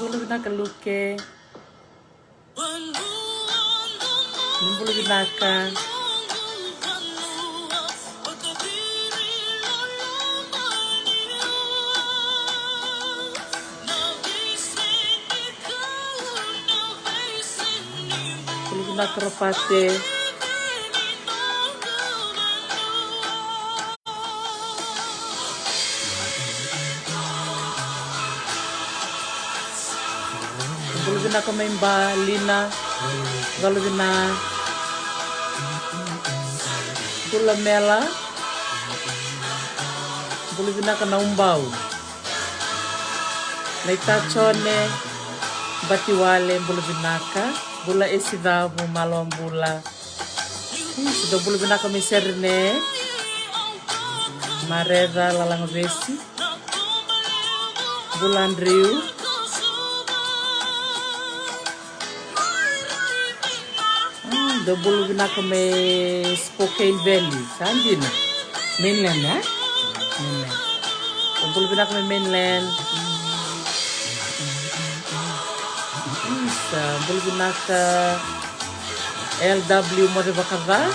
Bulu binaka luke. Bulu binaka. Bulu binaka rapate. Bulu binaka maimba lina. Bulu binaka. Bula mela. Bulu binaka na umbau. Naitachone batiwale bulu binaka. Bula esidavu malom bula. Sudah bulu binaka miserne. Mareda lalang besi. Bula Andrew. The bulu binaka me Spokane Valley. Sandina. Mainland, ha? Mainland. The bulu binaka me mainland. Isa. Bulu binaka LW Modebakava.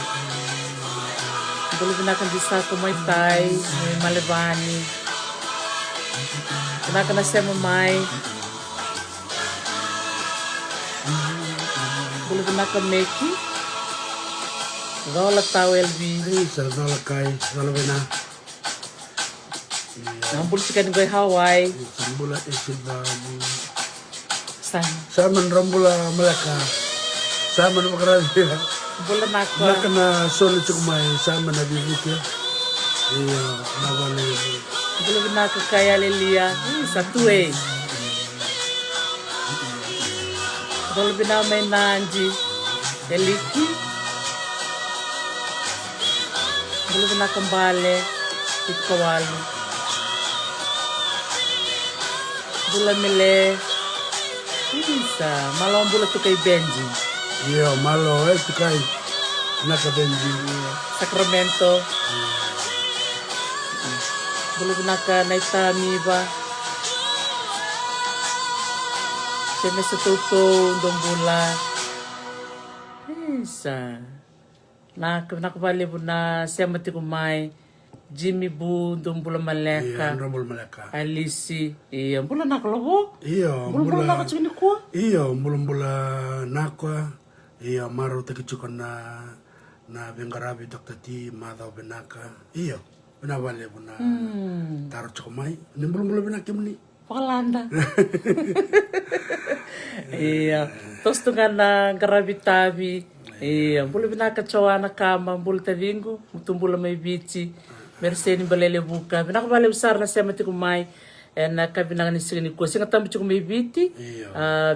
Bulu binaka Disako Maitai. Malevani. Binaka na Sema Mai. Bulu binaka Meki. Zola tau LB. Zola kai, zola bena. Nambul chicken goy Hawaii. Sambula isiba. San. Saman rambula malaka. Saman makarali. Bula nako. Nakana solo chukumai saman na bibuke. Iya, nawale. Bula binaka kaya lilia. Satue. Bula binamay nanji. Eliki. Bulu binaka Mbale, Itkawalu. Bula Mile. Isa, malong bula tu kay Benji. Iya, malo tu kay naka Benji. Sacramento. Bulu binaka Naita Miba. Siyempre sa tuto, Dombula. Isa. Nakabali po na siya matikumay Jimmy Bu Dombula Maleka. Iya, Dombula Maleka. Alisi. Iya, bula nakalobo. Iya, bula nakachuni ko. Iya, bula nakwa. Iya, maro takichukan na bengarabi Dr. T Madhaw Benaka. Iya, binabali po na taro chukumay. Ni bula Benaka muni. Pakalanda. Iya, tos tu nga na garabi-tabi. Iya, bulu binaka cawana kama bulu tavingu, mutumbula may bici, merseni balele buka, binaka bale usar na siya mati kumay, na kabinanga ni sigini ko, singa tambi chuko may biti,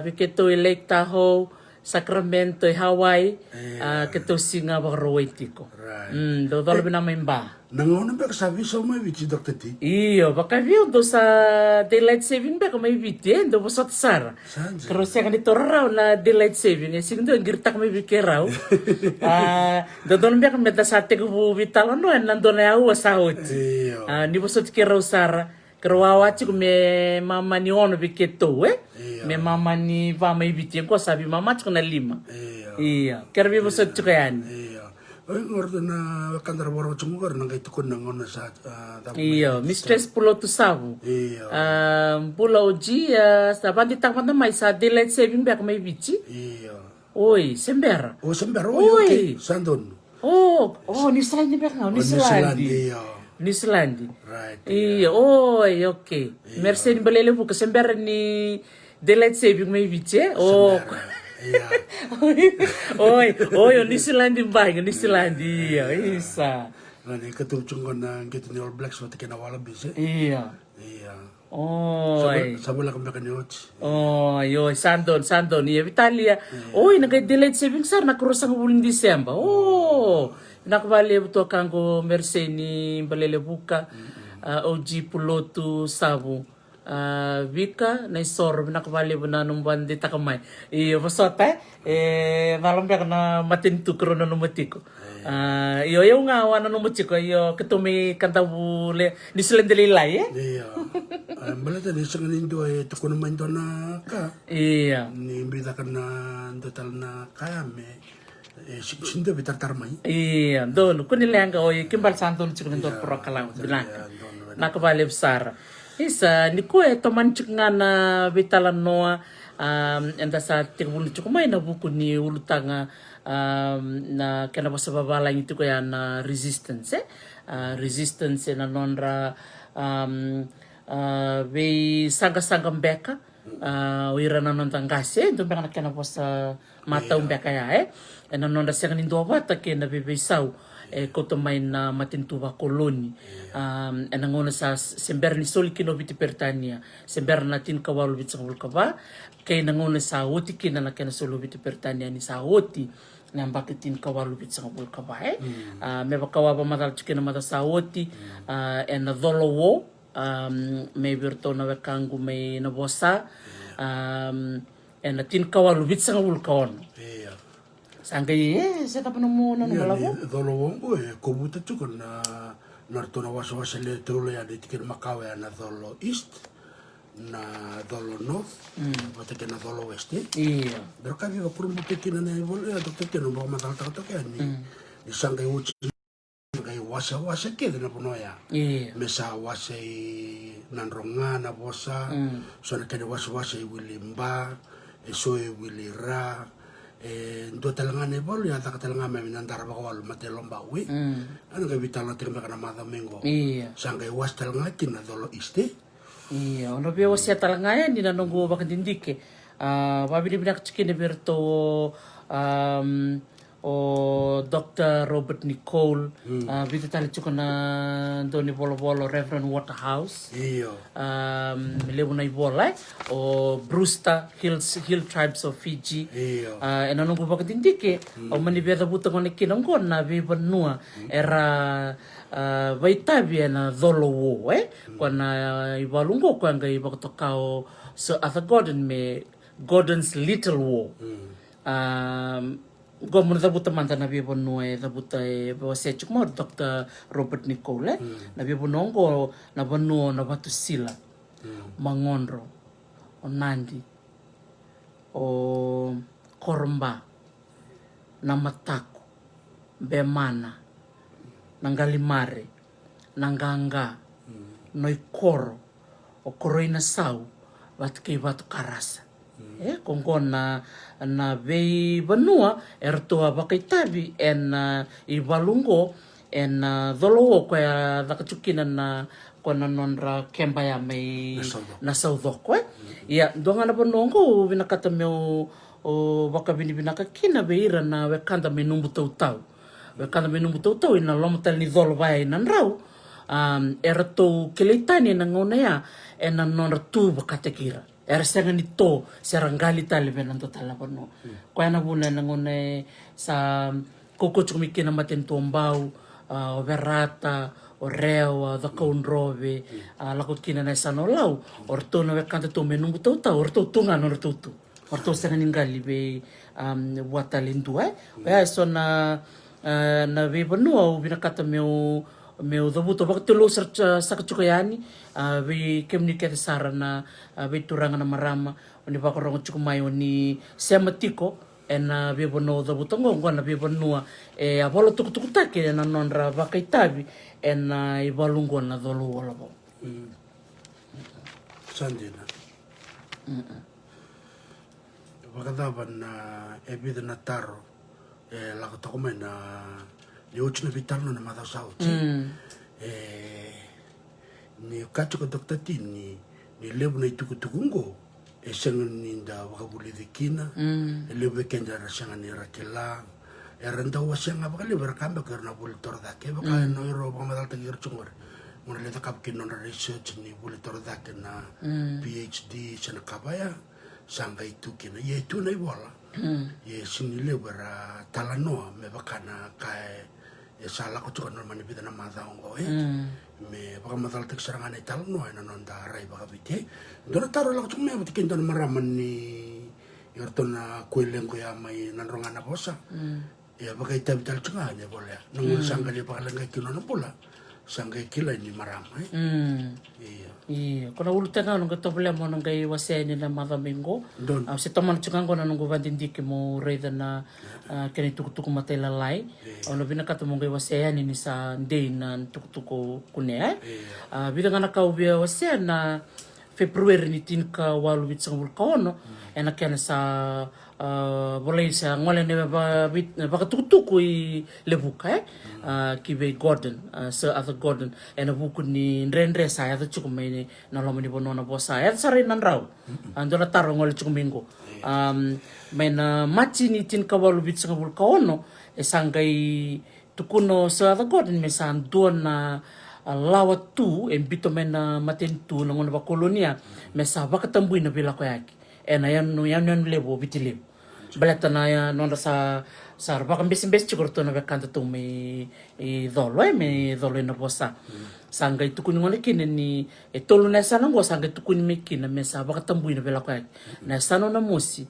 biketo Lake Tahoe, Sacramento, Hawaii, keto singa bakaraway tiko. Dodolo binama imba. Nangaw ba kasabi sa may bici Dr. T? Iyo, baka view do sa daylight saving ba may biti, do mo sa tsara. Pero siya ganito raw na daylight saving, siguro ang girta ko may biki raw. Dodon ba kami da sa teko vital ano, nandun na yaw sa hot. Ni mo sa tikiraw sara. Karawawa ko may mama ni ono biketo, may mama ni va may biti ko sabi mama ko na 5. Iya, kaya mo sa tikayan. Ay, ngordo na kandara boro chungur nang kay tukon nang ono sa Iyo, mistress pulo to sabu. Iyo. Pulo oji sa bandi takma na may sa daylight saving ba may bici? Iyo. Oy, sembera. Oh, sembera. Okay. Sandon. New Zealand ba nga? New Zealand. New Zealand. Right. Iyo, okay. Merci ni balele bu ka sembera ni daylight saving may bici. Iya. New Zealand ba? New Zealand. Iya, isa. Nani katulchung ko na gitu ni All Blacks mati kinawala bise. Iya. Iya. Sabula kami kanyoch. Sandon. Iya, Italia. Nagay-delete saving sir, nakurusang bulan Disemba. Nakabali buto kango Merseni balele buka. OG Pulotu Sabu. Vika na isor nakabali po na nung bandi takamay iyo pasota malam ka na matintu kro na numatiko iyo nga wana numatiko iyo ketumi kanta bule ni silendeli lai iyo Balata di sa kanindo ay tukon naman ito na ka. Iya. Ni imbita ka na total na kaya me. Sindo bitar tarmay. Iya, doon. Kunilenga o kimbal sandon chuk nindor pura kalang binaka. Nakabali besar. Isa, ni ko ito manchik nga na bitalan noa enda sa tigbulu chuk may na buku ni ulutanga na kenapa sa babala itu ko yan na resistance resistance na nonra be sanga mbeka wira na nontang gase ito mbeka na kenapa sa mata mbeka ya na nonra siya nindo bata ke na bebesau koto may na matintuba koloni ngona sa sember ni sol kino biti pertania sember natin kawalu bit sa bulkaba kay nangona sa oti kina na kena solo biti pertania ni sa oti na bakitin kawalu bit sa bulkaba me bakawa madal chikina mata sa oti na dolowo me birto na wekangu may nabosa na tin kawalu bit sa bulkaon Sangkai saya tak pernah mau nanu malago. Dolo wongo kobuta chuko na nartona wasa le trolo ya de tikir makawe na dolo east na dolo north bata ke na dolo west. Iya. Berka vi vakur mo tekina na evol ya dokter ke no ba matal ta to ke ni sangkai uchi ngai wasa ke na puno ya. Iya. Mesa wasa nanronga na bosa so na ke wasa wilimba so wilira ndo talangane bol ya ta talanga me nandara ba wal mate lomba wi ana ga vitala tirma kana mada mengo Iya. sangkai was talanga kina dolo iste Iya, ono bia wasia talanga ya ni nanongo bakandindike. Babi ni binak chikine berto o Dr. Robert Nicole bita tali chuko na doni bolo Reverend Waterhouse iyo lebu na ibola o Brewster Hill Tribes of Fiji iyo nanongo bakandindike o mani bia da buta ngone kinongo na biba nua era vaitabi na dolo wo kwana ibalungo kwanga ibakotokao so Arthur Gordon me Gordon's Little War Gomon da buta manta na bibo noe da buta se chukmo Dr. Robert Nicole na bibo nongo na banu na batu sila mangonro o nandi o koromba na mataku bemana nangalimare nanganga noikoro o koroina sau batke batu karasa kongkon na vei banua ertoa bakaitabi ibalungo dolo ko ya dakachukina na kona nonra kembaya mai na saudoko ya donga na banongo binakata meu o bakabini binakakina beira na wekanda menumbu tautau wekanda menumbu tautau ina lomotal ni dolo vai nanrau erto keleitani na ngona ya nonra tu bakatekira era senga ni to serangali tali benan to tala kono ko ana buna nangone sa koko chumiki na maten tombau o verata o rewa da konrove la kokina na sanolau orto no bekante to menungu tota orto tunga no orto orto senga ningali be watalindu ya so na be banu au binakata meu dabuto bakte lo sa kachukayani we kemni ke sarana we turanga na marama oni bakorong chukumai oni sematiko we bono dabuto ngona we bonua abolo tukutukuta ke na nonra bakaitabi ibalungo na dolo wala sandina bakadaban na ebida na taro la kotomena Yochna vitarno na mada sauti. Ni kacho ko dokta ni lebu na ituku tukungo. Sengan ni da wakabuli dikina. Lebu kenda rasanga ni rakela. Renda wasyanga bakali berakamba karena buli tordake. Baka no iro pamadal tagir chungor. Muna leta kapkin non research ni buli tordake na PhD sana kabaya. Sanga itu kina. Ye itu na ibola. Ye sini lebu ra talanoa me bakana kai salah ko tukan normal ni bidana madongo me baka madal tek serangan ital no ina non da rai baka bite dona taro la ko me butikin don maraman ni yortona kuelen ko ya mai nanronga na bosa ya baka itab tal tsunga ne bola nung sanggali baka lang kino no pula sangay kilay ni marama. Iya. Iya, kona ulu tanga nung problema nung kay waseni na madamingo. Don. Si taman tsukango na nung vandindiki mo reida na kani tukutuku matay lalay. Ono binakato mong kay waseni ni sa day na tukutuku kune. Bida nga nakaubia waseni na February ni tin ka walu bit sa vulkano. Ena kena sa boleh sa ngole ne ba tukutuku i lebuka kibe Gordon Sir Arthur Gordon ena buku ni rendre sa ya chuku mai ni na lomo ni bono na bosa ya sare nan raw andola taro ngole chuku mingo mai na machi ni tin kawalu bit sa vulkano e sangai tukuno Sir Arthur Gordon me san na lawa tu en bito mena maten tu na ngona ba kolonia me sa ba katambui na bila ko yaki ena yan lebo bitilib baleta na ya nonda sa baka mbes chikorto na bekanta tu me dolo me dolo na bosa sanga itukuni ngone kine ni tolu na sana ngo sanga itukuni me kina me sa baka tambui na bela kwa na sano na musi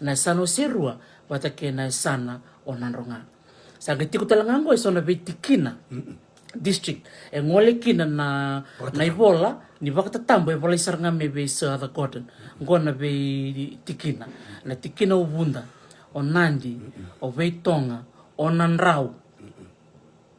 na sano serua bata ke na sana onanronga sanga tikutalanga ngo so na betikina district ngole kina na ibola ni baka tatambo ibola isaranga me be sa the cotton ngona be tikina na tikina ubunda o Nandi o Veitonga o Nanrau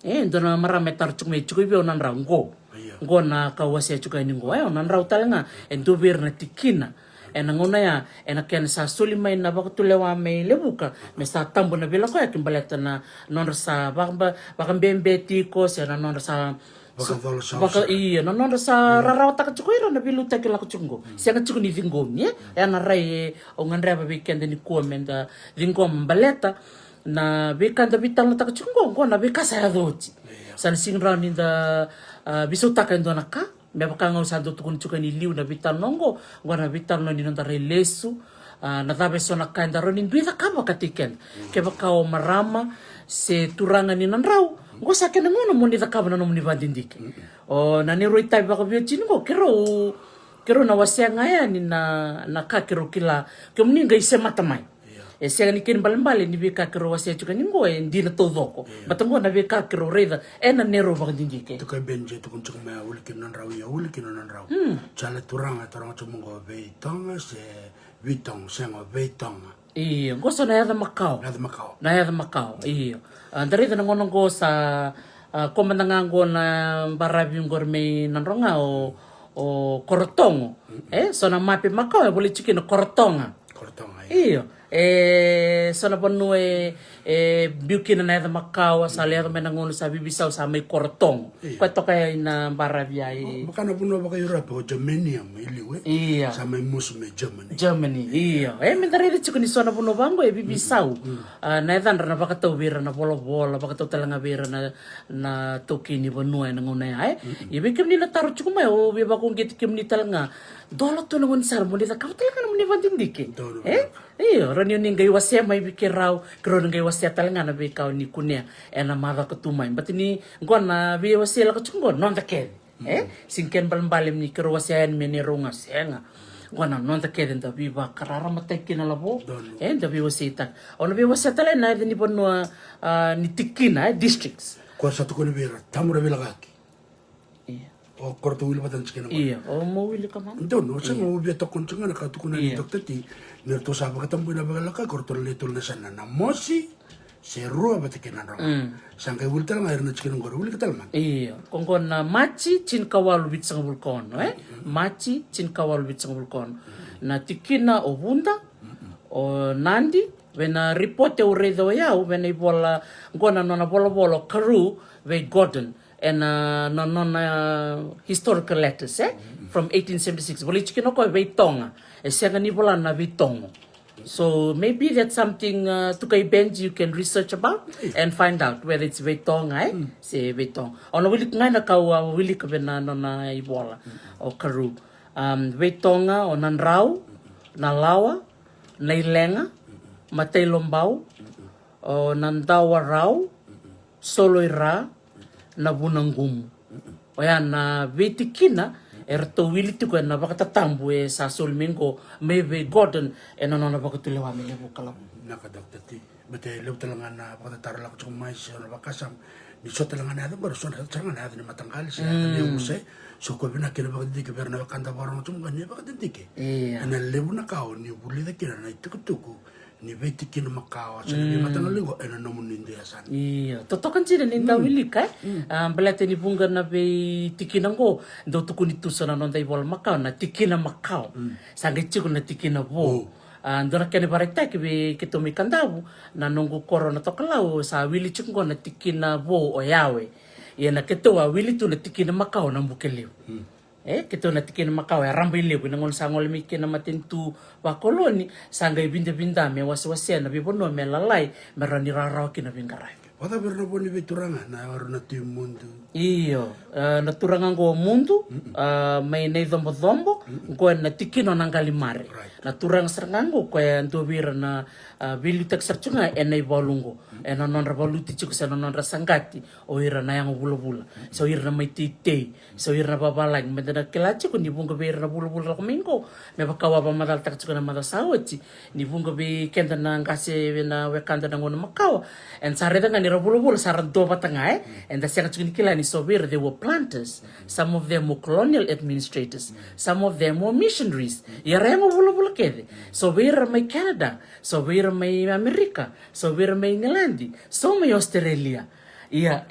ndona marame tar chukme chukui o Nanrau ngo na kawase chukai ni ngo o Nanrau talanga endo ver na tikina ena ngona ya ena ken sa sulimai na bakatulewa me lebuka me sa tambo na bela ko ya kimbaleta na nonra sa baka mbembeti ko sa nonra sa baka iya nonra sa raraw ta chukuira na biluta kila ko chungo sianga chukuni vingo ni ya na rai o ngandra ba weekend ni ko menda vingo mbaleta na bekanda bitang ta chungo ngo na bekasa ya doti san singra ni da bisutaka ndona ka me baka ngau sa do tukun chukani liu na bital nongo ngona bital no ni nonta lesu na tabe sona kanda roni duita kaba katiken ke baka o marama se turanga ni nanrau ngo sa ke ngono mo ni takaba no ni vandindike o na ni roita baka bio chingo kero na wasenga ya ni na ka kero kila ke mninga ise matamai e se ni kin balembale ni bika kero wase chukani ngo e ndina todoko batango na bika kero reda ena nero vandindike to ka benje to kun chukma ulikin nan raw ya ulikin nan raw chala turanga chumungo Veitonga se Vitong sengo Veitonga iya ngoso na yada makao iya andare na ngono go sa komandangango na barabi ngorme nanronga o Korotongo so na mapi makao e boli chikino Korotonga iya so na panu biukina na yada makao sa lero menangono sa bibisaw sa may Korotongo kwato kaya na barabi ay makana puno baka Europe o Germany iliwe iya sa may musume Germany iya mentari de chukuni so na puno bango bibisaw na yada na baka tawira na bola baka taw talanga bira na tokini banua na ngona ay ibe kim ni na taro chukuma o biba kung gitikim ni talanga dolo to ngon sar mo dita ka talaga na mo ni vandindike iyo ranyo ningai wasya may bikiraw kro ningai wasya talanga na bikaw ni kunya ena mara katumay batini ngona bi wasya la kachungo non ta ke singken balimbalim ni kro wasya en menerunga senga ngona non ta ke den ta bi ba karara matay kinalabo da bi wasita ona bi wasya talena ni bonwa ni tikina districts ko sa to ko ni bira tamura bilagaki o korto wili batan chikena iya o mo wili ka man no sa mo bi to kon chunga ka to kuna ni doktor ti nerto sa ba katambu na bagala ka korto letul na sana na mosi se rua batikena ro sangkai wili tal ngair na chikena ngor wili katal man iya kongkon na machi chin kawalu bit sang vulkan machi chin kawalu bit sang vulkan na tikina o bunda o Nandi wena report o redo ya wena ibola ngona nona bola karu ve Gordon and historical letters from 1876 boli chikino ko Veitonga senga ni bola na Veitongo so maybe that's something to kay Benji you can research about and find out whether it's Veitonga se Veitong ono wili ngai na ka wili ka bena na ibola o karu Veitonga o Nanrau na Lawa na Ilenga Matay Lombau o Nandawa Rau Soloira na bunangum o yan na vetikina erto wili tiko na baka tatambu sa sulmingo maybe Gordon na baka tulewa me lebu kala naka doktor ti bete lew talanga na baka tarala ko chumay sa bakasam ni sota lang na ba so na tsanga na ni matanggal siya ni usay so ko bina kina ba dike berna kanta barang tum kan ni ba dike ana lebu na kao ni buli da kina na tuku ni beti kina makao sa ni matanggal lingo ana no mun ndi asan iya totokan sila ni tawili ka belate ni bunga na be tikina ngo ndo tuku ni tusana no dai bol makao na tikina makao sange chiku na tikina bo ndona kene barita ke be kitomi kandabu na nongo korona tokalau sa wili chiku na tikina bo o yawe ia na keto wa wili tu na tikina makao na mbukeliu keto na tikina makao ya rambai lebu na ngon sangol mikina matintu wa koloni sanga ibinda me waswase na bibono me lalai merani rarau kina bingarai wata berna boni beturanga na warna tu mundu iyo na turanga ngo mundu mai nei dombo ngo na tikino nangali mare na turanga serangango ko ndo vira na vili tak serchunga enai bolungo ena non revoluti chiku sa non rasangati o ira na yang bula so ira na mai titei so ira na babalang medana kelachi ko ni bunga vira na bula ko mingo me bakawa ba madal tak chiku na madasawati ni bunga be kenda na ngase na wekanda na ngono makawa en sareta ngani bula saran do batanga and the second kilani so where they were planters, some of them were colonial administrators, some of them were missionaries yaremo bula kede so where my Canada so where my America so where my England so my Australia iya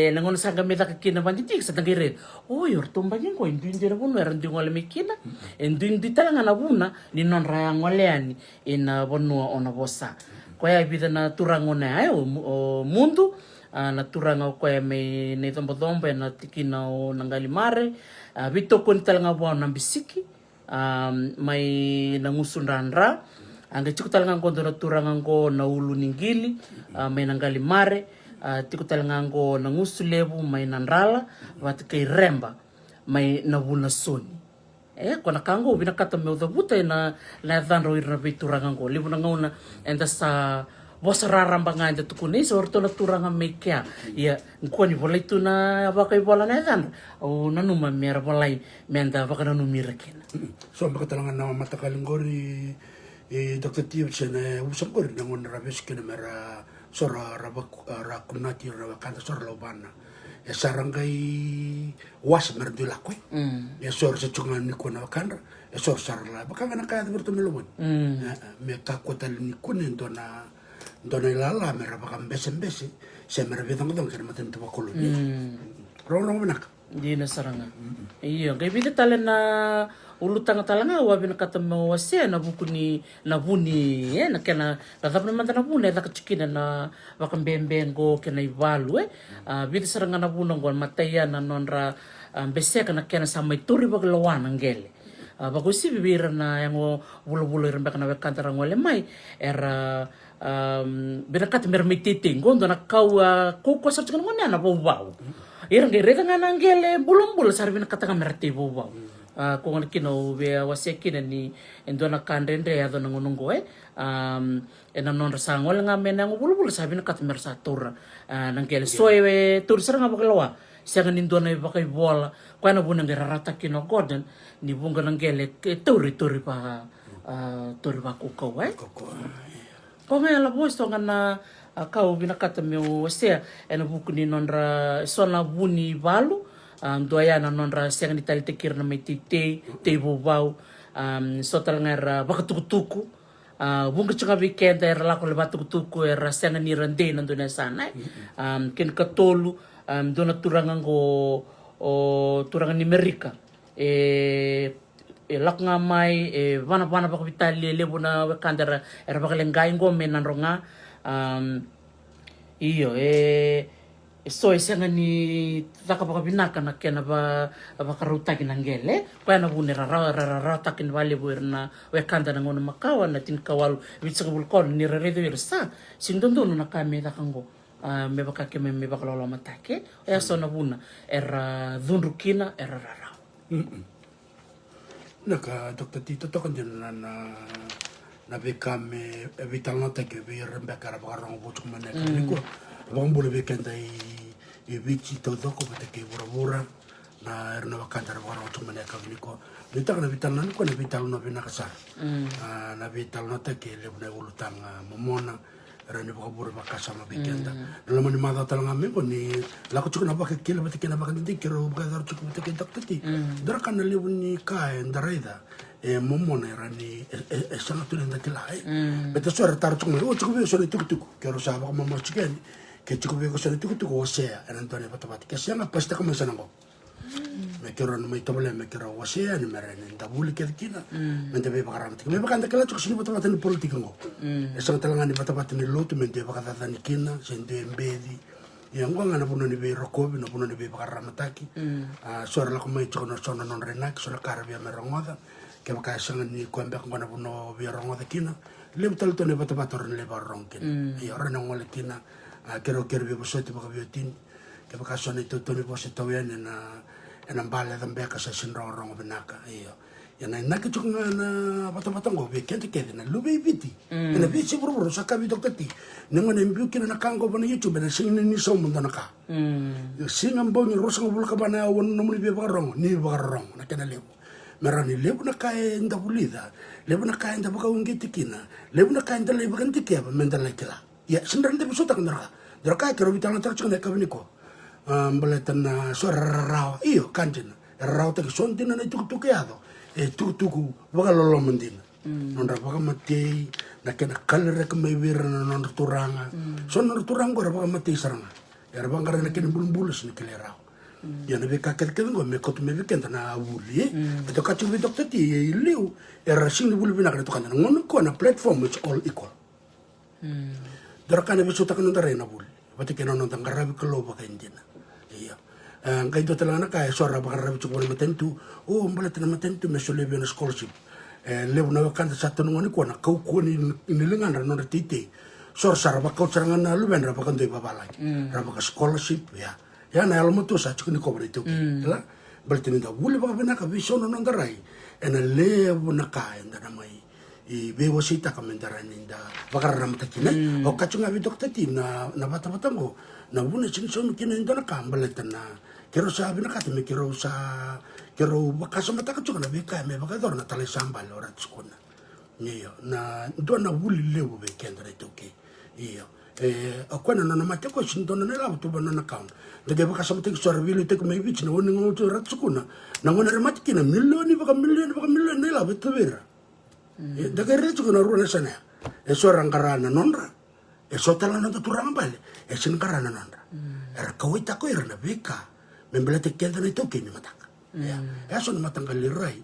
nangono sanga meta kina banditik sa tangire o yor tumbangin ko indindi na buno eran dingole mikina indindi talanga na buna ni non raya ngoleani ina bonua ona bosa ko ya bida na turangona ay o mundo na turanga ko ya may netombo na tikina o nangali mare bito kun talanga bo na bisiki may nangusunranra anga chiku talanga ko na turanga ko na ulu ningili may nangali mare tiku talanga ko nangusulebu may nanrala wat kay remba may nabuna soni kona kango binakata me uda buta na dhanro irna bituranga ngo libu na ngauna enda sa bosa rarambanga enda tukuni so orto na turanga mekea ia ngkoni volai tu na bakai bola na dhan o nanuma mera volai menda baka nanumira kena so makatalanga na matakalingori Dr. Tio chene usangori na ngona rabes kena mera sora rakunati rabakanta sora lobana ya sarangai was merdula koi ya sor se chunga ni kona wakanda ya sor sarla bakanga na kaya berto melobon me kakota ni kone ndona ilala mera bakam bese se mera vedang dong kena maten tu koloni rong benak dina saranga iya gai bida talen na ulu tanga talanga wa bina katamo wase na bukuni na buni na kena na tapna manta na buni na kachikina na wakam bembengo kena ivalu bida saranga na buna ngwan mataya na nonra beseka na kena samai turi baglawan ngele bagusi bibira na yang bulu-bulu irambak na wekantara ngole mai era binakat mermititi ngondo na kau kuko sa chikan ngone na bau irang gereta ngana ngele bulum-bulu sarbi na katanga merti bau kung kino be wasekina ni endo na kandende ya do nangonongo ena non rasangol nga menang bulu-bulu sabi na katmer sa tura nangkel soe tur sarang bakalawa siya nindo na bakay bola kwa na bunang gerarata kino gordon ni bunga nangele turi pa kukaw ko nga la boys to nga na kau binakata me wasea ena buku ni nonra sona buni balu doya na nonra siya ni tali tekir na may te bubau so talanga bakatukutuku bunga chunga weekend era lako le batukutuku era siya ni rande nando na sana ken katolu dona turangan ko turangan ni Amerika lak nga may wana baka vitali lebo na wakandara era baka lenggay ngo menanronga iyo so isa nga ni taka baka binaka na kena baka rutakin ng gele kaya na bune raratakin wali buir na wakanda na ngono makawan na tinkawalu vitsa kabulkon ni raredo irsa sindondo na kami takango me baka keme me baka lola matake ya so na buna era dhunrukina era rarao naka Dr. Tito to kan na bekame vital nota ke be rembekara baka rongo butuk maneka niko bang bole bekenda i vici to ko bete ke bura na erna wakanda baka rongo butuk maneka niko vital na vital nan ko na vital no bina kasar na vital nota ke le bune ulutang momona rani bakabura bakasama bikenda lama ni mada talanga membo ni lako chuku na baka kila bati kena baka ndi kero baka dar chuku bati kena taktati dara kana lebu ni kai ndaraida momona rani sanga tu nda kila beta sora tar chuku o chuku be sora tuku kero sa baka mama chikeni ke chuku be sora tuku o sea erantone bata bati ke sanga pasta kama sanango me kero no me tobole me kero o sea ni merene nda buli ke kina me te be baka ramati me baka nda kala chuku sini bata bati ni politika ngo sanga talanga ni bata bati ni lotu me te baka data ni kina sende embedi yang ngwana na puno ni be rokobi na puno ni be baka ramataki sora la kuma chuku no sona non renak sora karabia merongoda ke baka sanga ni kwembe ngwana puno be rongoda kina le betal to ne bata bata ron le barong kin ya ron ngole kina kero be bosoti baka biotin ke baka sona to ne bosse to yen na mbale da mbeka sa sinro rongo benaka iyo ya na chuku na bata ngo be kente na lube viti na be si buru sa ka bi doktati ngone mbiu kina na kango bana youtube na sing ni so mun na ka sing ambo ni rosa ngul ka bana won no mun be barong ni barong na kana lebu merani lebu na kai nda bulida lebu na kai nda baka ungiti kina lebu na kai nda lebu kan tikya mendala kila ya sindran de bisota kan dra kai kero bitang tar chune ka biniko mbaletan na sorrao iyo kanjena rao ta sontina na tukutukiado tukutuku baka lolo mendina nondra baka matei na kena kalere ka mai wira na nondra turanga son nondra turanga ora baka matei saranga era bangara na kena bulbulus ni kelerao ya na beka ket ngo me kotu me vikenda na wuli to kachu vi dokta ti liu era sing bulu bina ka to kana ngono ko na platform it's all equal dora kana bisu ta kana ndara na wuli bati kena no tangara bi klo baka indina iya ngai do talana ka sora baka rabi chu bol matentu o mbala tena matentu me sole bi na scholarship lebu na kanta sa tanu ngoni ko na kau ko ni lengan no tite sor sara baka charanga na lu ben baka ndoi babala baka scholarship ya na almo to sa chukuni ko brito la baltini da wuli baka bena ka vision no ndarai ena lebu na ka enda na mai I be wasita kamendara ninda baka ramata kina o kachunga bi dokta ti na bata ngo na buna sin so mi kina indona kambaleta na kero sa bina ka me kero baka sa mata kachunga na be ka me baka dor na tale sambal ora tskona niyo na dona wuli lebu be kendra toke iyo akwana na mate ko sin dona na labu to bana na kaun de baka sa mata so revili te ko me bich na woni ngo to rat skona na ngona remati kina milioni baka milioni na labu to vera daga recho na runa sana eso rangarana nonra eso talana to turanga bale eso ngarana nonra era kawita ko irna beka membelate kenda na to kini mataka ya eso na matanga lirai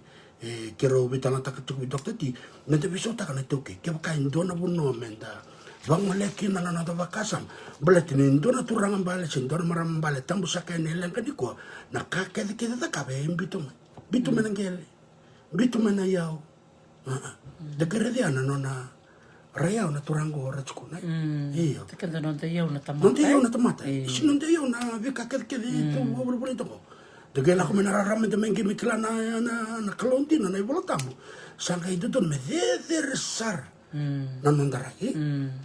kero bitana taka tu dokta ti nete biso taka na to ke baka indona bunno menda bang maleki na na to bakasam belate ni indona turanga bale sindona maram bale tambu saka ne lenga diko na ka ke ta ka be bitu menangele bitu menayao Dagare dia na nona raya na turango ora chukuna iyo tekenda non te yau na tamata non te yau na tamata si non te yau na vika ket to bobro bonito ko de la come na rame de mengi mikla na kalontina na ibolotamu sanga itu don me de resar na non darai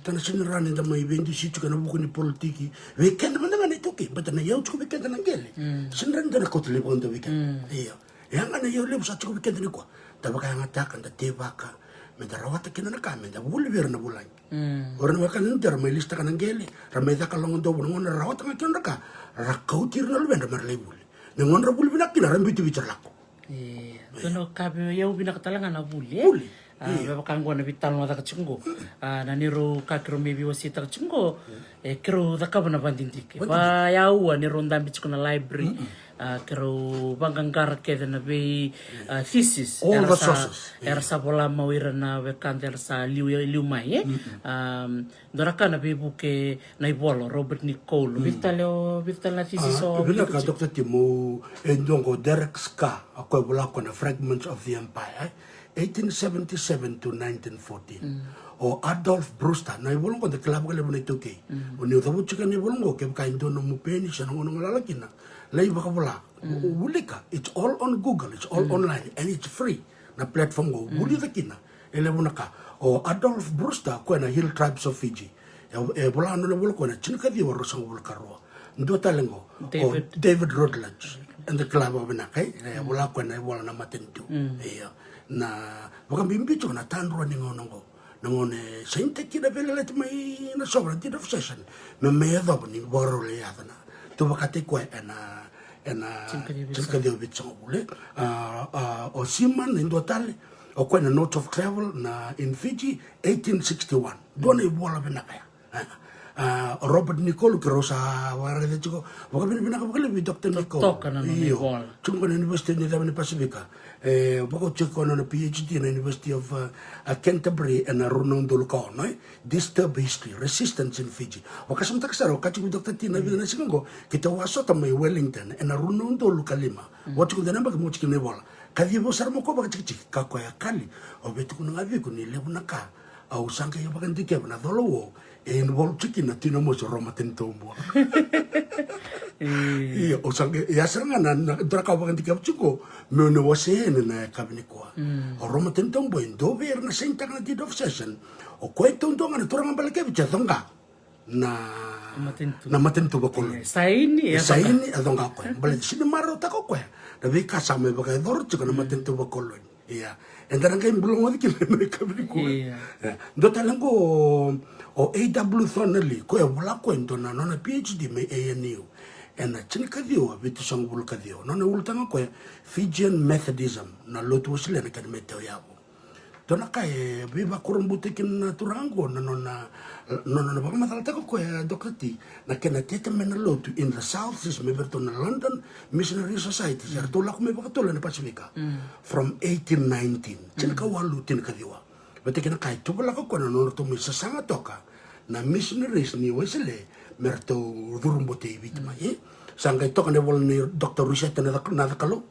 tan sinrani da mai bendi si chuka na buku ni politiki weekend man na to ke but na yau chuka weekend na ngele sinran da ko tele bondo weekend iyo yang ana yau le sa chuka weekend ni ko tabaka yang atakan da tebaka me da rawata kina na kame da wulver na bulay orang wakan nter may lista ka ng geli ramay da kalong do ngon rawata nga kina ka rakautir na luben ramar lebul ngon rabul binak kina rambitu bicar lako tono kabe yau binak talanga na buli babakangwa na vital no da kachungo na niro kakro maybe wasita kachungo kero da kabana bandintike ba yau ni ronda bichko na library kero banganggar ke na be thesis all the sources era sa bola mawira na we kanter sa liu mai doraka na be buke na ibolo Robert Nicole vital na thesis o bila ka Dr. Timo endongo Derek Ska ako bola ko na Fragments of the Empire 1877 to 1914 o Adolf Brewster na ibolo ko de club ko le bonito ke o ni utabu chika ni bolongo ke ka indono mu peni sa ngono lalakina lay baka wala ulika it's all on Google it's all online and it's free na platform go buli kina ele bunaka o Adolf Brewster ko na Hill Tribes of Fiji bola no le bolo ko na chinika di waro sang bol karwa ndo talengo David Rutledge and the club of Nakai bola ko na bola na matentu na baka bimbi to na tandro ni ngono nangone sa inte kina bele let mai na sobra deed of session me me do ni boro le adana tu bakate ko ena tinka de bitso bule o siman in total o ko na note of travel na in Fiji 1861 dona ibola bena kaya Robert Nicol que rosa wara de chico baka bina ka bakale Dr. Nicol toka na ibola chungo na University ni Davani Pacifica baka chico na PhD na University of Canterbury and Runondol ko no disturb history resistance in Fiji baka samta kasaro ka chico Dr. Tina bina singo kita waso ta mai Wellington and Runondol kalima what chico na baka mo chico ni bola kadi bo sar mo ko baka chico ka ko ya kali o betu kuna ngavi ko ni lebuna ka au sanga yo baka ndike na dolo en vol chiquina tino mo so roma tentombo o sangue ya sanga na dra ka ba ndike chico me no wase na kabini ko o roma tentombo en do ver na senta na deed of session o ko tonto ngana turang balake bicha tonga na matento ba ko saini adonga ko bale sini maro ta ko da be ka sa me ba ka dor chico na matento ba ko iya endaran kay bulong wadi kile kabini ko do talango o A.W. Thornley ko e wala kwento na nona PhD me ANU ena chini kadio vitu sang bul kadio nona ultanga ko Fijian Methodism na lotu wasile na kan meteo yabo dona kai biba kurumbute kin turango na nona ba matalata ko Dr. T na kena tete mena lotu in the south is meberto na London Missionary Society ya to la ko me ba to na Pacifica from 1819 chini ka walu tin kadio bete kena kai tu bala ko na no to mi sanga toka na missionaries ni wesele merto durumbote vitma sanga toka ne vol ni Dr. Richard na kalo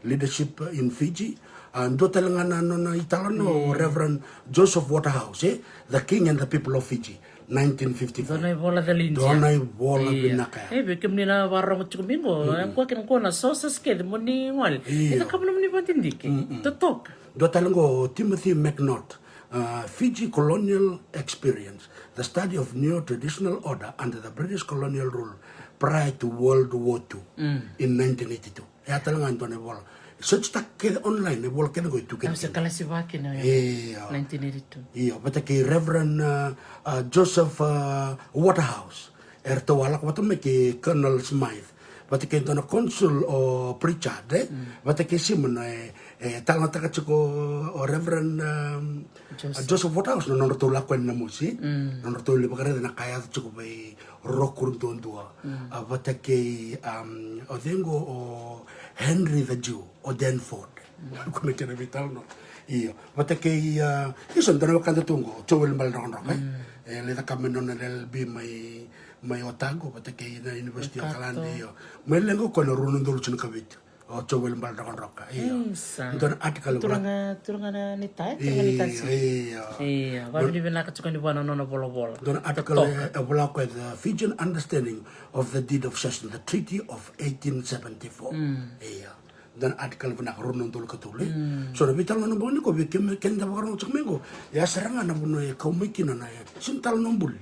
leadership in Fiji and do talanga na Italiano Reverend Joseph Waterhouse the king and the people of Fiji 1954 donai bola dalinja donai bola binaka be kemni na warang chumingo ko ken ko na sosas ke mo ni wal ina kam ni batindiki to tok do talango Timothy McNaught Fiji colonial experience, the study of neo-traditional order under the British colonial rule prior to World War II in 1982. Ya talangan to ne wala. Search tak ke online ne wala ke go to ke. Sa kalasibaki na 1982. Iyo, bata ke Reverend Joseph Waterhouse. Erto wala ko to me ke Colonel Smythe. Bata ke to na consul o Pritchard, bata ke Simon talanga taka chiko o Reverend Joseph Waterhouse no to la kwen na musi no to le bakare na kaya chiko bai rokur dondua bata ke o dengo o Henry the Jew o Danforth kuna kena vital no iyo bata ke ison dana wakanda tungo chowel mal ron ron le da kameno na del bi mai otago bata ke na University of Kalandi iyo mai lengo kono runundul chun kabit o chowel mal ron ron iyo don article turanga na ni tai iya baru di bena ka chukani bana no bolo don article bola ko the Fijian understanding of the deed of session the Treaty of 1874 iya dan article bena ronon dol katule so na vital no boni ko be ken da baro chukmengo ya seranga na buno e kaumikina na ya sintal nombul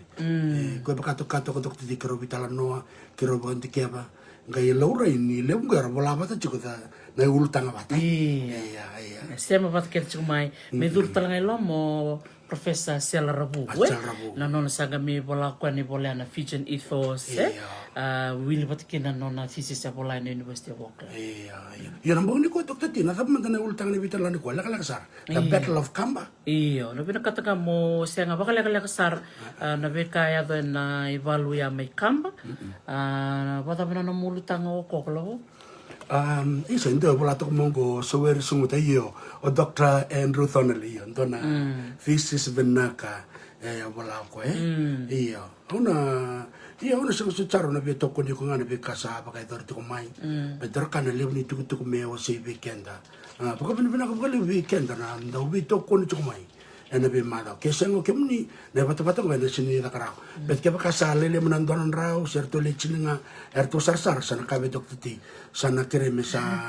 ko ba kato ko dokti di kero vital no kero banti keba ngai laura ini le ngar bola bata chukota na ultanga bata iya sema bat ker chumai me dur talanga lomo Professor Sela Rabu na nona saga mi bola ko ni bola na Fijian ethos will batkin na nona thesis sa bola na University of Auckland iya nang boni ko Dr. Tina sab man na ultang ni vital ni ko la sar the Battle of Kamba iyo no bina kataka mo siya nga bakala sar na be kaya do na evaluya may Kamba bata bina na mulutang ko ko isa ndo wala to mongo so weri sunguta iyo o Dr. Andrew Thornley yon dona thesis benaka wala ko iyo una sa charo na beto ko ni ko ngana be kasa ba kay dorti ko mai be dor kana lew ni tuku me o se weekenda pako bina ko le weekenda na ndo beto ko ni ko mai ena be mado ke sengo ke mni ne bata ko na sini da karao bet ke ba kasa le menandon rao serto le chininga erto sarsar sana ka be Dr. T sana kere mesa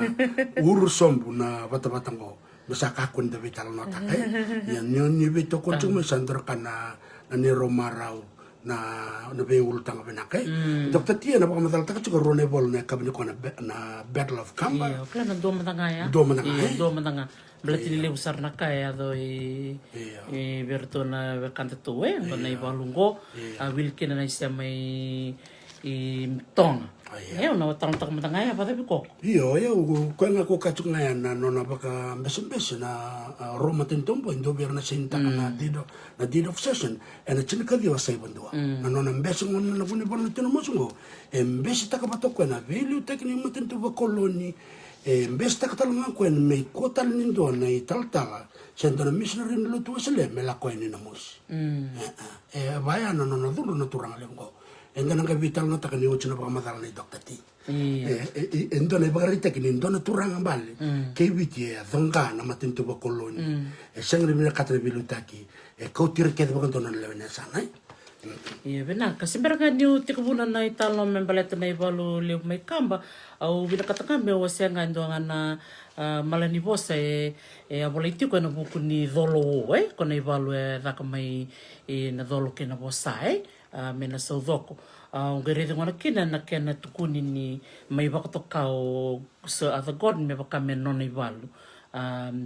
ursombu na bata ngo mesa ka kun de vital nota ya ni beto ko chuma sandor kana ni romarau na be ultanga benake Dr. T na baka madal taka chuka rone bol na kabini ko na Battle of Kamba Iya, kala na doma tanga ya. Doma tanga, Iya, doma tanga. Berarti ni lebu sarna kaya do i berto na kanta tuwe, na i balungo, wilkin na isya may i tong. Iya, na tarong tak matanga ya, pata biko. Iyo, ko nga ko kachuk ngayon na no na baka mbes na Roma tintumpo indo biar na sinta na deed of session and na chinika diwa sa ibandua. Na no na mbes ngon na buni bala tinamusungo. Mbes takapatok ko na value teknik matintuwa koloni. Mbes takatalanga ko na may kotal nindo na italtala. Sendo na missionary na lutuwa sila, may lakoy ni namus. Baya na no na dulo na turang linggo. Enda nang vital na takani uchi na pakamadala ni Dr. T. Endo na ibagarita kini endo na turang ambali. Kay witi thonga na matinto ba koloni. Sangri mina katra bilutaki. Kau tirket ba kanto na lewena sana. Iya benar, kasi mereka ni tikubunan na italo membaleta na ibalu liu may kamba au bila katakan me wasya ngando ngana malani bosa aboliti ko na buku ni dolo ko na ibalu daka may na dolo ke na bosa mena saudoko ngere ngona kina na kena tukuni ni may bakato kao sa other god me baka me non ibalu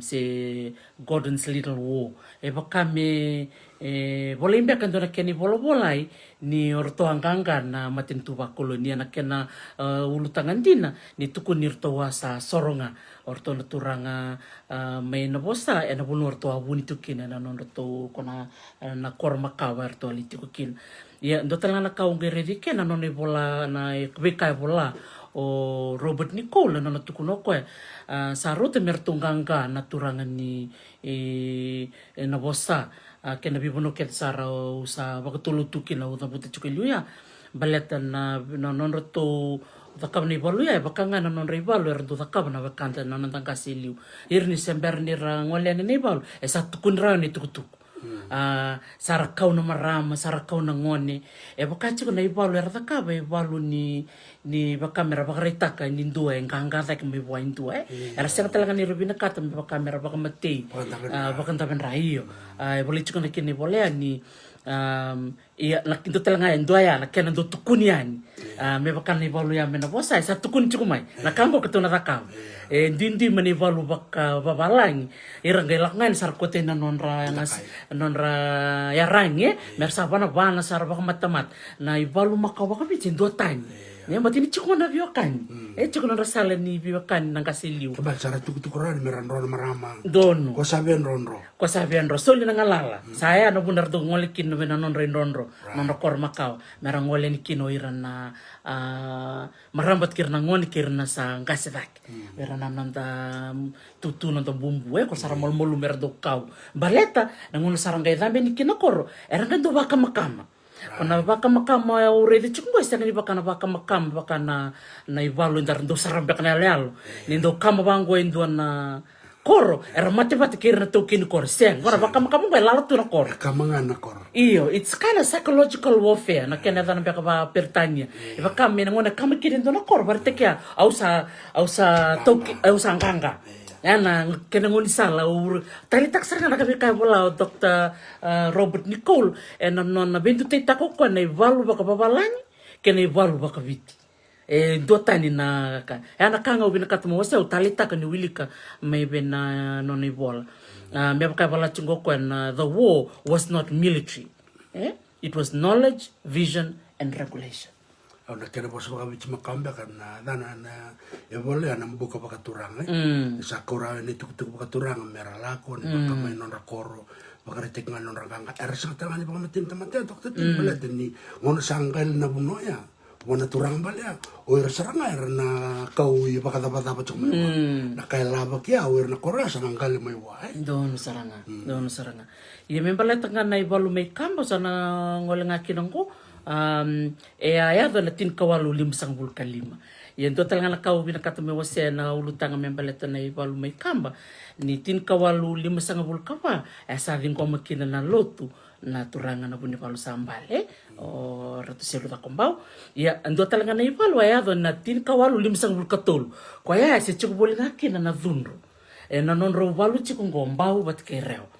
se Gordon's Little War baka me boleh imbia kan dona keni bolo-bolai ni orto anganga na matintuba kolonia na kena ulutangan dina ni tukun nirtoa sa soronga orto na turanga may nabosa na bunu orto abuni tukina na orto kona na korma kawa orto litikukin ya ndo talanga na kaungere dike na noni bola na kbekai bola o Robert Nicole na natukuno ko sa rote mertunganga na turangan ni nabosa kena bibono ket sara sa bakatulutukin na uta buti chukiluya baleta na non roto takab ni baluya bakanga na non ribalu erdo takab na bakanta na nantang kasiliu irni sember ni ngolene ni balu sa tukun ra ni tukutuk sarakau na marama sarakau na ngone bakachi ko na ibalu takab ibalu ni bakamera bakaritaka ni ndua enganga tak me bua indua era sera talaga ni rubina kata me bakamera bakamati bakanta ben raio boleh chiko na kini boleh ni ia nakinto talaga indua ya na kena do tukuniani me bakan ni balu ya mena bosa sa tukun chiko mai na kambo keto na takam dindi meni balu baka babalang irang gailangan sarkote na nonra ya range mersabana bana sar bakamatamat na ibalu makawaka bitin do tani ne matini chiko na biokan chiko na rasala ni biokan nang kasiliu ba sara tukutukuran meran ron marama dono ko sabian ronro soli nang alala saya no bunar do ngolikin no benanon ronro non kor makau merang ngole ni kino iran na marambat kirna ngoni kirna sa ngasedak meran nanda tutu nanda bumbu ko sara mol merdo kau baleta nangun sarang gay dambe ni kinakoro erang do baka makama Kona baka makama ya uredi chungo isa ni baka na baka makama baka na ibalu ndar ndo sarambe kana lealo nindo kama bango endo na koro era mate kira na tokin kor sen ora baka makama ba lalo tu na kor kamanga na kor iyo it's kind of psychological warfare na kena dana baka ba pertanya baka mena ngona kama kira ndo na kor barte kya au sa toki au sa nganga Ana kena ngoni sala tali tak saranga na kami bola Dr. Robert Nicole non bentu te tako ko na ivalu baka babalani kena ivalu baka viti do tani na ka ana kanga ubina katmo wasa tali tak ni wilika maybe na non ibola me baka bala chungo ko na the war was not military it was knowledge vision and regulation na kena bos baka bichi makamba karena dana na evole ana mbuka baka turang sa kora ni tuk baka turang mera lako ni baka may non rakoro baka retek nga non rakanga era sa tanga ni baka matin tamate Dr. T bala ni ngono sanggal na bunoya wana turang balya o era saranga era na kau i baka dapat cuma na kay labak ya o era na kora sa nanggal may wae dono saranga ye membala tanga na ibalu may kambo sana ngolenga kinangko aya do na tin kawalu limsang bulkan lima yan do talaga nakau binakata me wase na ulutanga membaleta na ibalu may kamba ni tin kawalu limsang bulkan pa asa din ko makina na lotu na turangan na buni palu sambale o ratu selu ta kombau ya ando talaga na ibalu aya do na tin kawalu limsang bulkan tol ko aya se chuko boli nakina na dhunro na non ro balu chiko ngombau bat kereo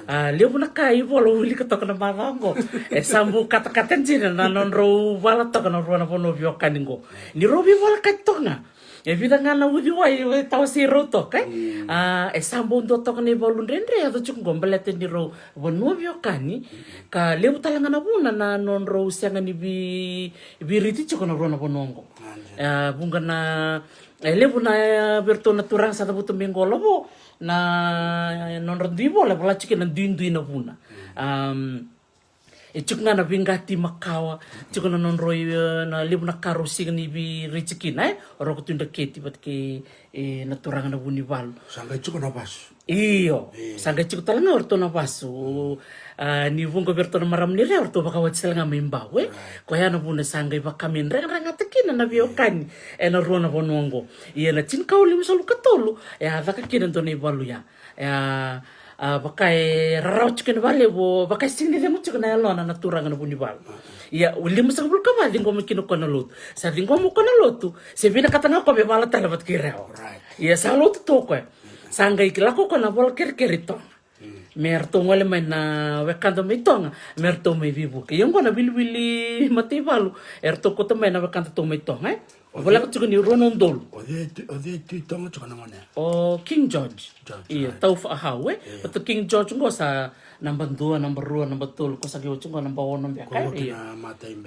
Leo na kai volo uli ka toka na marango. Sambu kata-kata njina na nonro wala toka na ruana vono vio kaningo. Ni robi wala kai tonga. Vida ngana udi wai tau si roto kai. Sambu ndo toka ni volo ndendre ado chungo mbalete ni ro vono vio kani. Ka leo talanga na buna na nonro sianga ni biriti chuko na ruana vonongo. Bunga na leo na bertona turang sa tabuto mengolo bo. Na non rendivo la pala chicken na dindu na buna chukna na bingati makawa chukna non roi na libu na karosi ni bi richikin oro ko tunda keti bat ke na turanga na buni val sanga chukna basu iyo sanga chuk talanga orto na basu ni vungo berto na maram ni re orto baka wat selanga membaw ko ya na buna sanga iba kamin ranga tekina na biokan na ruana bonongo iya na chinkau limu salu katolu daka kina to ni balu ya baka rarau chicken vale bo baka singni de mucho na lona na turanga na buni val ya ulimu sa bul ka ba dingo mekino kono lot sa dingo mo kono lotu se vina katanga ko be bala talabat kireo iya sa lotu to ko sanga ikilako kono bol kerkerito merto ngole mai na wekando mitonga merto mai vivu ke yongo na bilbili mativalu erto ko to mai na wekando to mitonga wala ko tsugni ronondol ode tu tonga tsugna ngone King George iya tau fa hawe but King George ngo sa number 2 number 3 number 3 ko sa ge ngo number 1 number ka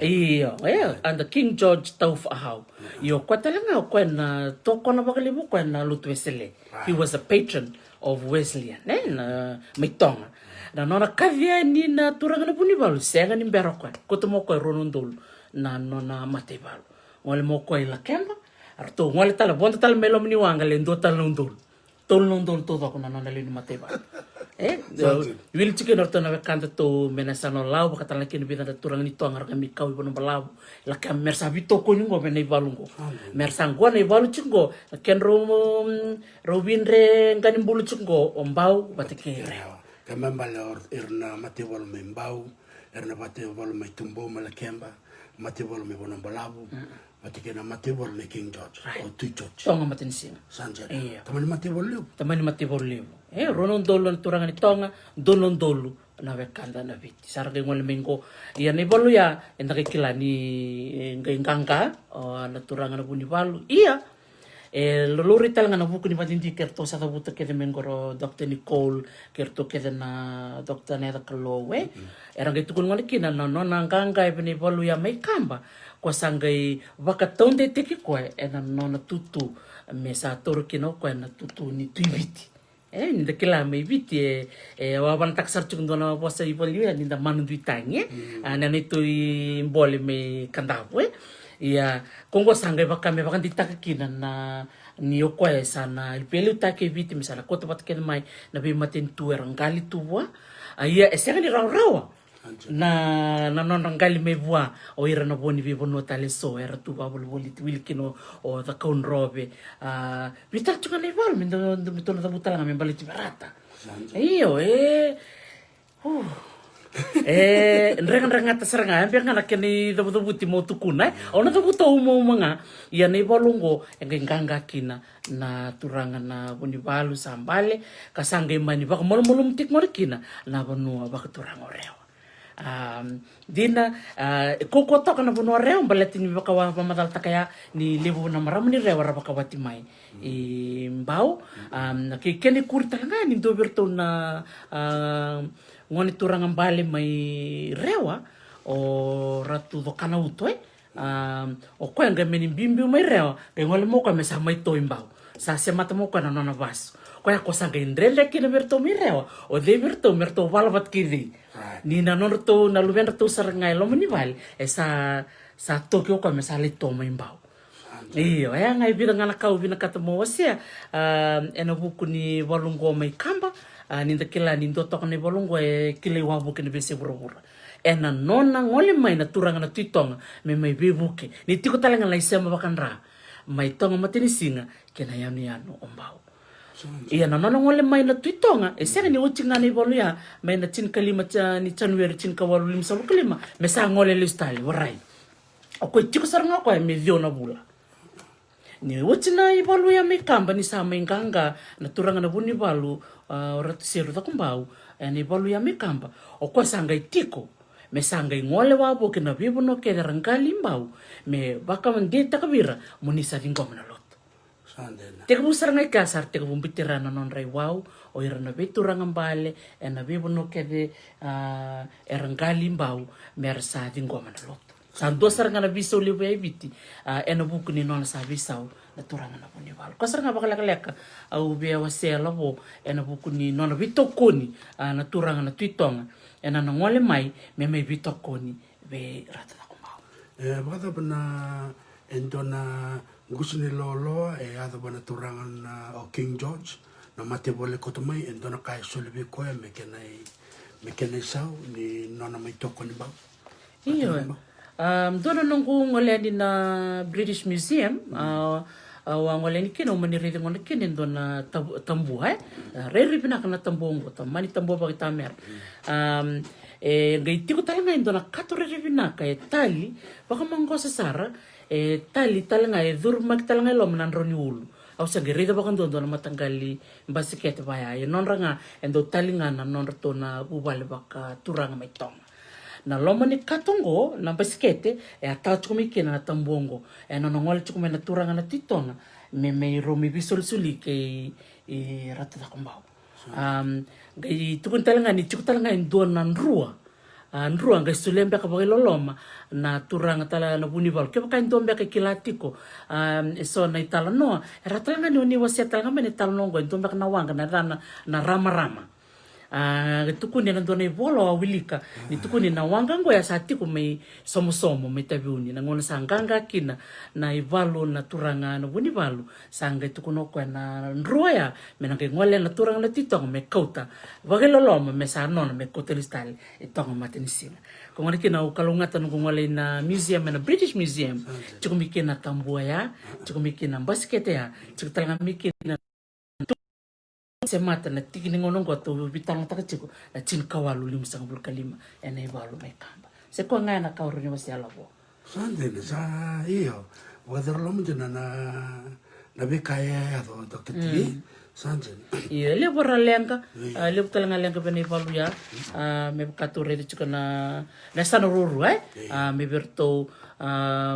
iya and the King George tau fa haw yo ko talanga ko na to ko na bakalibu ko na lutwesele he was a patron of Wesleyan na mitonga na nona kavia ni na turanga na buni balu senga ni beroko ko to mo ko ronondol na nona matebalu ngole mo ko ila kemba arto ngole tala bonta tala melo mni wanga le ndo tala ndol tol nondol to ko na nona le ni matebalu wil chicken orto na kanta to menasano lau baka tala kini bida turanga ni tonga ka mi kawi bono balau la kam mersa bito ko nyungo be nei balungo mersa ngwa nei balu chingo ken robin re ngani bulu chingo ombau batekere kamamba la erna matebol membau erna matebol me tumbo malakemba matebol me bono balau batekena matebol me King George o tu George tonga matensinga sanja tamani matebol leo ronondolo turanga ni tonga dolondolo na wekanda na viti sarga ngol mengo ya ne bolu ya enda kilani ngenganga na turanga na buni balu iya lolori talanga na buku ni matindi kerto sa tabuta ke de mengoro Dr. Nicole kerto ke na Dr. Neda Kalowe era ngai tukun ngol kina na nona nganga e ne bolu ya mai kamba ko sangai vakatonde teki ko na nona tutu me sa torkino ko na tutu ni tuiviti ni da kila mai viti wa ban taksar chung dona bosa iboli ni da manu duitange na ni tu imbole me kandapo ia kongo sangai bakame bakan ditakina na ni okoe sana ipelu take viti misala kota patken mai na be maten tu rangali tuwa ia esenga ni rawa na nonangali me bua o ira na boni be bono tale so era tu ba bol wilkino o da kon robe vital chuka le val me do na butala me baliti barata io nrenga seranga ampe ngana keni do buti mo tukuna ona do buto mo manga ia nei bolongo enganga kina na turanga na boni balu sambale kasange mani bak molom tik morkina na bonu bak turanga rewa dina koko toka na bono reo baleti ni baka wa mamadal takaya ni lebu na maram ni rewa baka wati mai mbau na kene kuri talanga ni do berto na ngoni turanga bale mai rewa o ratu do kana uto o kwenga meni bimbi mai rewa ke ngole mo ka mesa mai to imbau sa se mata mo kana nona vaso ko ya cosa que ndrele que berto mi rewa o de berto merto valvat kidi ni na norto na luben to sarangai lo minival esa sa tokyo ko mesa le to mai imbau iyo ngai bida ngana kau bina katamo wasia ena buku ni walungo mai kamba ni ndakila ni ndo toka ni walungo kile wabu ke ni bese burubura ena nona ngole mai na turanga na tuitonga me mai bebuke ni tiko talanga la isema bakanra mai tonga matini singa kena yanu ombau iya na nona ngole mai na tuitonga sera ni uchinga ni bolu ya mai na chin kalima ni January chin kawalu lim sabu kalima me sa ngole listali warai o ko tiko saranga ko me vio na bula ni utsina ivalu ya mikamba ni sama inganga na turanga na buni valu ora tseru ta kumbau ni valu ya mikamba o kwa sanga itiko me sanga ingole wa bo kina vivo no ke rangali mbau me baka mandita kabira munisa dingom na lot te ku saranga kasar te ku bitirana non rai wau o ira na veturanga mbale na vivo no ke de rangali mbau me arsa dingom na lot Santo saranga na viso libo ya ibiti ena buku ni nona sa visau na turanga na puni wal. Ko saranga bakalaka au bia wasela bo ena buku ni nona vitokoni na turanga na tuitonga ena na ngole mai me mai vitokoni be rata na kumau. Bakata bana entona gusini lolo ada bana turanga na o King George na mate bole kotomai entona kai solibe ko me kenai sau ni nona mai tokoni ba. Iyo. Doon nung ngoleni na British Museum, ngoleni kino maniridi ngoleni kino doon na tambuhay. Reri pinaka na tambongo, mani tambo pa kita mer. Gaiti ko talaga doon na kato reri pinaka tali, baka mangko sa sara, tali talaga durmag talaga lom nan roni ulu. Au sa gerida baka doon na matanggali basikete baya. Non nga endo tali nga na non rato na bubali baka turang may tong. Na loma ni katongo na basikete atau chukumikina na tambongo nonongole chukume na turanga na titona me romi bisol suli ke rata da kumbau gai tukun talanga ni chukutalanga indon nan rua ndrua ngai sulembe ka bagay loloma na turanga tala na bunibal ke baka indombe ka kilatiko so na itala no ratalanga ni wasia talanga me talongo indombe ka nawanga na rama tukuni na ndona ivolo awilika ni tukuni na wangango ya sati ko may somo may tabiuni na ngona sanganga kina na ivalo na turanga na bunibalo sanga tukuno ko na nroya me na ngole na turanga na titong me kauta bageloloma me sa non me kotelistal itong matinisila kung ano kina ukalungatan ng ngole na museum na British Museum chukumikin na tambuaya chukumikin na basket ya chukutanga mikin na se mata na tiki ngonong ko to bitang takachiko na chin kawalu lim sang bulkalima ena ibalu may kamba se ko nga na kauro ni wasiala bo sande sa iyo wadar lo mo na bekaya ya Dr. T sande iya le bora lenga le talanga lenga bene ibalu ya me kature de chika na sanururu me berto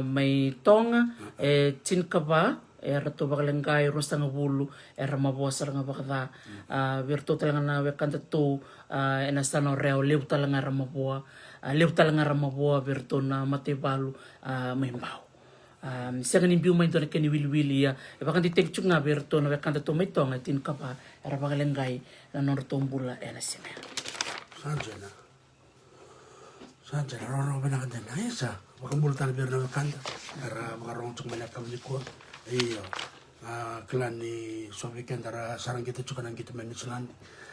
may tonga chin kaba era to bakalengay rosa nga bulu era mabosa nga bakada virtu talanga na wekanta to ena sano reo lew talanga ramaboa virtu na matebalu may mbao siya nga nimbiw may to na kani wili ya bakanti tekchuk nga virtu na wekanta to may tonga tin ka pa era bakalengay na nortong bula ena sina Sanjana rono benakanda na isa bakambul tal bir na wekanta era bakarong chuk malak kamliko iyo klan ni sobikan dara sarang kita juga nang kita menislan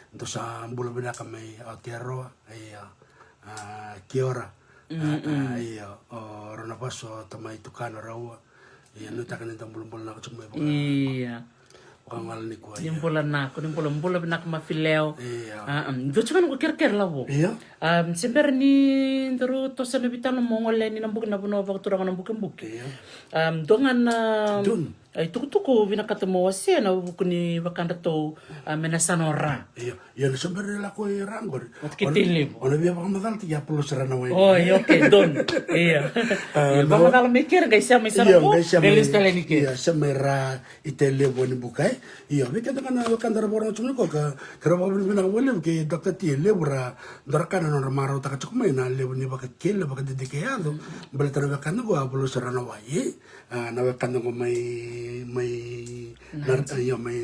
untuk sambul bina kami autero iya kiora iya rona paso tamai tukano rawa iya nutakan entang bulun nak cuma iya Pangal ni ko. Nimpulan na ako, nimpulan bina ka mafileo. Iya. Doon ko kir labo. Iya. Siyempre ni ndaro to sa nabitan ng mongol ni nambuk na buno ba turangan ng bukang-buk. Iya. Dongan ay tukutuko binakatamo wasi na buku ni bakanda to menasanora. Iya. Yan siyempre nila ko ranggor. At kitilib. Ano biya baka madal 30 serana way. Oh, okay, don. Iya. Baka kala mikir guys siya may sarap. Belis kala ni Iya, siya may ra itelebo ni bukay. Iya, bika kana kandara borong chumno ko ka kara ba bina wala ke Dr. T lebra darkana no ramaro ta chukmay na lebo ni baka kele baka dedikado. Balita na kana go abulo serana way. Na kana go may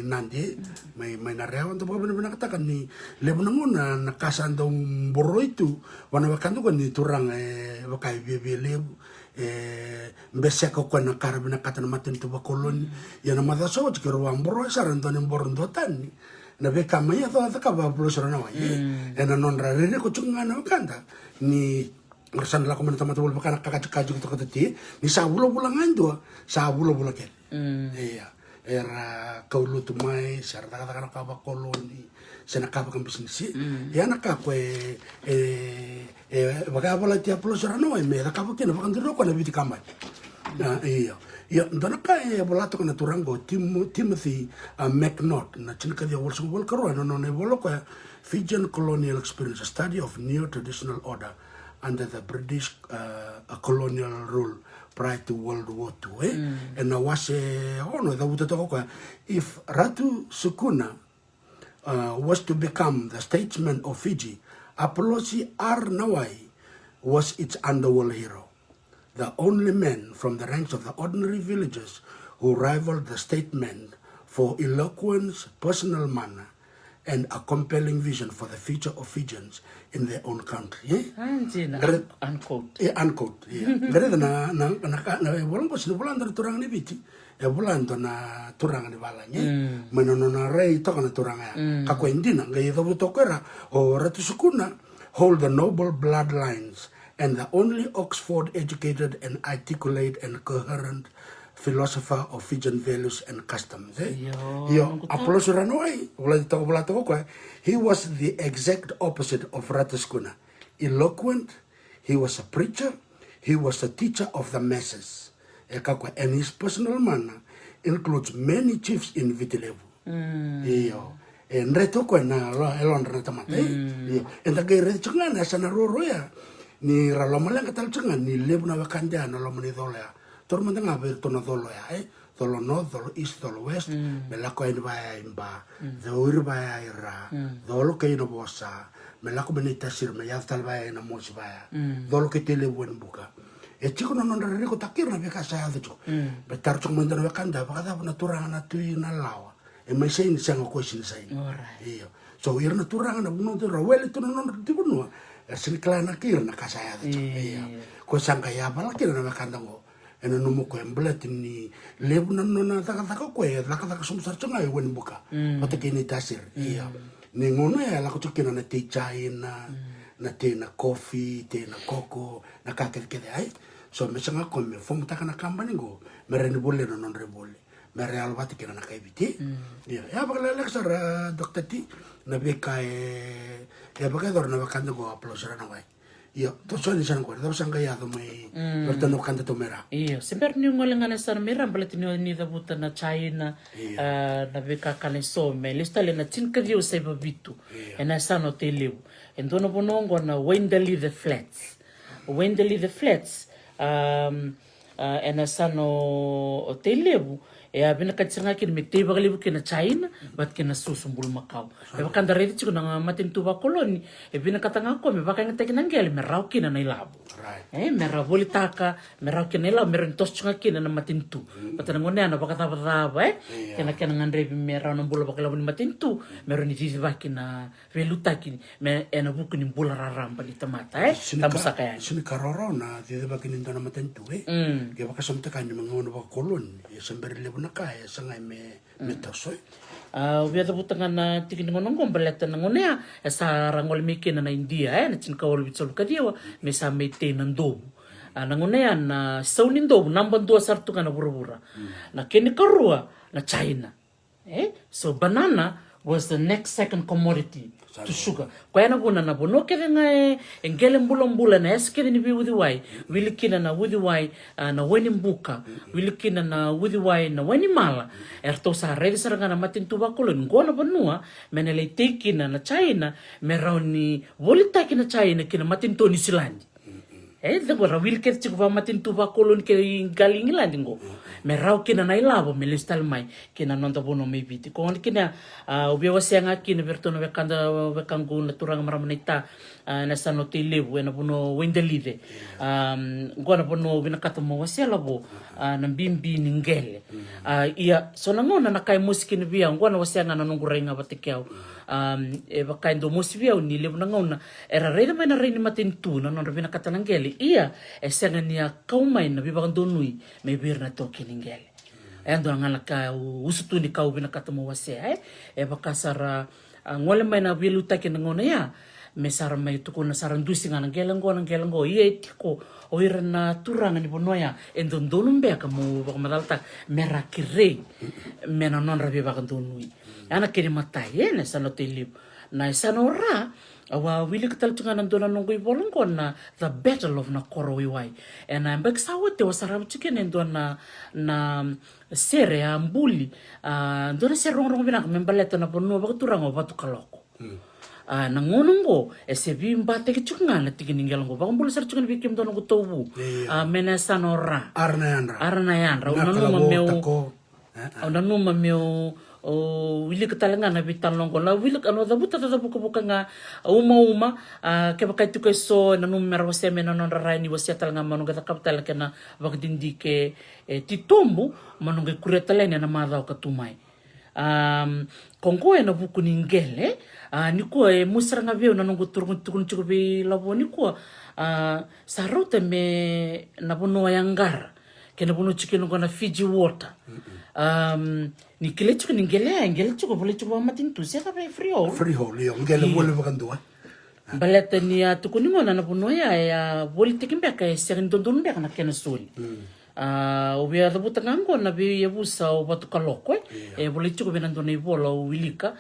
nandi may narewan to baka bina katakan ni lebo nanguna nakasan daw boro itu wana wakando ko ni turang wakay bibi lebo mbese ko na karabina katan matin to bakolon yana mata so kiro amboro saran to ni boron dotan na be kamaya to ka ba plus rana wa ena non rare ko chunga na kanta ni Marsan la ko man tama tol bakana kakaju to katati ni sabulo bulangan do sabulo bulake iya era kaulu tumai sarta kata ka ba koloni sena ka ba bisnis ya na ka ko baka bola tia plus rano me da ka ba kina bakan diro ko na biti kamay iya Ya, ndona ka volato kana turango Timothy McNaught na chinika dia wolso wol karo no ne voloko Fijian colonial experience, a study of neo-traditional order under the British colonial rule prior to World War II. And now was if Ratu Sukuna was to become the statesman of Fiji, Apolosi Arnawai was its underworld hero, the only man from the ranks of the ordinary villagers who rivaled the statesman for eloquence, personal manner, and a compelling vision for the future of Fijians in their own country. Unquote. Unquote. Gare na walang ko sinubulan na turang ni biti. Bulan to na turang ni bala niya. Manono na rey to na turang ya. Kakwendi na ngayon to butokera o Ratusukuna hold the noble bloodlines and the only Oxford-educated and articulate and coherent philosopher of Fijian values and customs. Apollo Suranoi, he was the exact opposite of Ratuskuna. Eloquent, he was a preacher, he was a teacher of the masses. And his personal manner includes many chiefs in Viti Levu. And retoko na elon retamate. And the gay retchungan as an arroya. Ni ralomalang katalchungan, ni lebu na wakanda na lomani dolea. Tormenta ngabe tono dolo ya dolo north, dolo east, dolo west, melako ino baya imba, dolo baya ira, dolo ke ino bosa, melako benita sir me yaftal baya ina mosi baya, dolo ke tele buen buka. Chico no nonre ko takir na beka saya tu. Betar chok menda na kanda baka na turang na tui na lawa. E mai sein sang ko sin sai. Iyo. So ir na turang na buno to rawel to no ti buno. Sin klana kir na kasaya tu. Iyo. Ko sang kaya bala kir na kanda ngo. Ena numu ko emblet ni lebu na no na taka ko taka sumsar changa wen buka. Pata kini tasir. Iyo. Ni ngono ya la ko chokina na te chai na te na coffee, te na coco, na kakere ai. So me sanga ko me fom taka na kambani go mereni bolle no non rebole mere albati kena na kaibiti ya bagala lecture Dr. T na beka ya bagala na bakanda go aplosera na wai ya to so ni sanga ko sanga ya do mai bertano kanda to mera iya semper ni ngolenga na sar mera balati ni da buta na China na beka kale so me lista le na tinka dio se babitu ena sano teleu endono bonongo na Wendeley the Flats ena sano o te lebu e abina katsanga kin me te bagalibu kina China bat kina susumbul Macau e bakanda redi chiku na matin tuba koloni e bina katanga ko me bakanga te kinangel me rau kina na ilabu me rau boli taka me rau kina ilabu me rentos chunga kina na matin tu patana ngone ana bakata bataba kina kina ngandre me rau na bula bakalabu ni matin tu me roni vivi bakina veluta kini me ena buku ni bula raramba ni tamata tambusa kaya sini karoro na te bakini ndana matin tu ke bakasomta kanya mangono ba kolon e sembere lebu na kaya sangai me tosoy Via da butanga na tikin ngonong kombaleta na ngonea sa rangol mikina na India na chin kawal bitsol kadiwa me sa mete nandobu na ngonea na saunin dobu namban dua sartu kana burubura na kini karua na China so banana was the next second commodity to sugar. Kwa na bona na bono kere nga engele mbula na eskere ni bi wai wilikina na wai na weni mbuka wilikina na wai na weni mala erto sa redi saranga na matin tuba kolon ngona bonua menele tekina na China meroni volita kina China kina matin to ni silandi dego ra wilker chiku va matin tuba kolon ke galing ilandi ngo merau kina na ilabo melistal mai kina nonta bono me biti kon kina ubia wasianga kina bertono bekanda bekangu na turang maramanita na sano telebu na bono Wendeley ngona bono binakato mo wasiala bo na bimbi ningele ia sonangona na kai musikin bia ngona wasianga na nungurenga batikau e bakaindo musibia ni lebu ngona era reina mai na reina matin tu na non binakata nangele ia esenga nia kaumai na bibakandonui me birna toki ningele endo ngala ka usutu ni kau binakata mo wase e bakasara ngole mai na biluta ke ngona ya me sara mai tukuna sara ndusi ngana gelango ie tiko o ira na turanga ni bonoya endondonu mbeka mo bakamadalta merakirei mena non rabi bakandonui ana kene matai na sana telip na sana ora awa wili kataltunga nandona nongo ibolongo na the battle of Nakoro iwai and I'm back sawote wasarabu chicken endona na sere ambuli ndona sere rongo bina membaleta na bono bakaturanga batu kaloko nangonongo ese bimba teke chunga na tiginingel ngo bakambulu sar chunga bikim dono gutobu mena sanora arna yandra unanuma meu o wili katalanga na bitalongo na wili ano da buta da buka nga uma ke bakai tuke so na numero wase mena non rani wase talanga manunga da kapital kana bakdindike titombu manunga kuretalene na madha katumai kongo na buku ningele niko musranga veo na nongo turun chuko bi labo niko sarota me na bono yangara kena bono chicken ngona Fiji water ni kile chuko ngele chuko bole chuko matintu se ka freehold yo ngele bole bakandua baleta ni tukuni ngona na bono ya bole tikimbeka se ndondonu beka na kena soli o bia da buta ngango na bi yebusa o batu kaloko bole chuko benandona ibola o wilika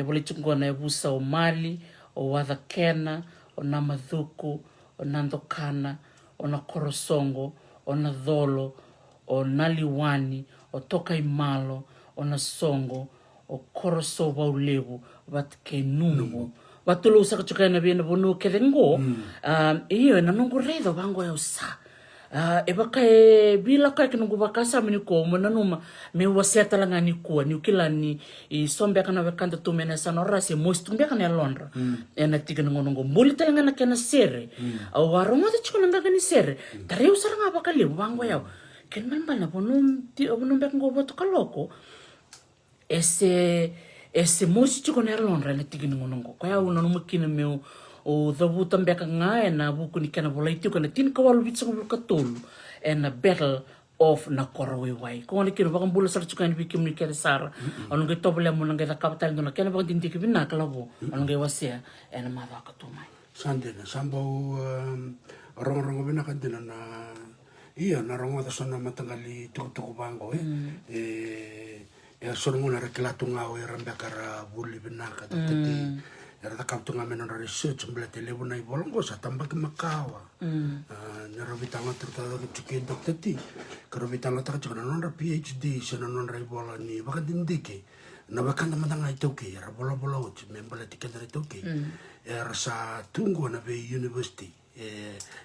bole chuko na yebusa o mali o wadakena o namadhuku o nandokana o na korosongo o na dholo o naliwani o toka imalo o na songo o koroso wa ulevu watke nungu watulo usaka chuka na bia na bono kedengo iyo na nungu reido bango ya usa baka bila ka kinungu bakasa miniko monanuma me waseta langa ni kuwa ni ukila ni sombe kana bekanda tumena sanora se mostumbe kana londra ena tigana ngonongo mulita langa na kana sere au waroma de chukuna ngaga ni sere tare usara nga bakali bango yao ken mamba na bonum ti bonum bek ngo boto kaloko ese mosi chukuna londra na tigana ngonongo kwa ya una numukina meu o the butam beka nga na buku ni kana volaitu kana tin kawalu bitsang bulkatulu and a battle of Nakoro wai ko ni kino bakang bula sar chukan bikim ni kere sar anong ge tobele mo nang ge kapital no kana bakang tinti kibina kalabo anong ge wasia and ma ba katumai sande na sambo rong bina kadina na iya na rongo da sona matangali tuku bango sorongona reklatunga o rambakara buli bina kadati era da kaptunga mena research mblete lebu na ibolongo sa tambaki makawa nero vitanga tertada ke Dr. T karo vitanga ta chona non PhD sena non ibola ni bakadindike na bakanda madanga itoke era bola uti membele tikendere itoke era sa tungo na be university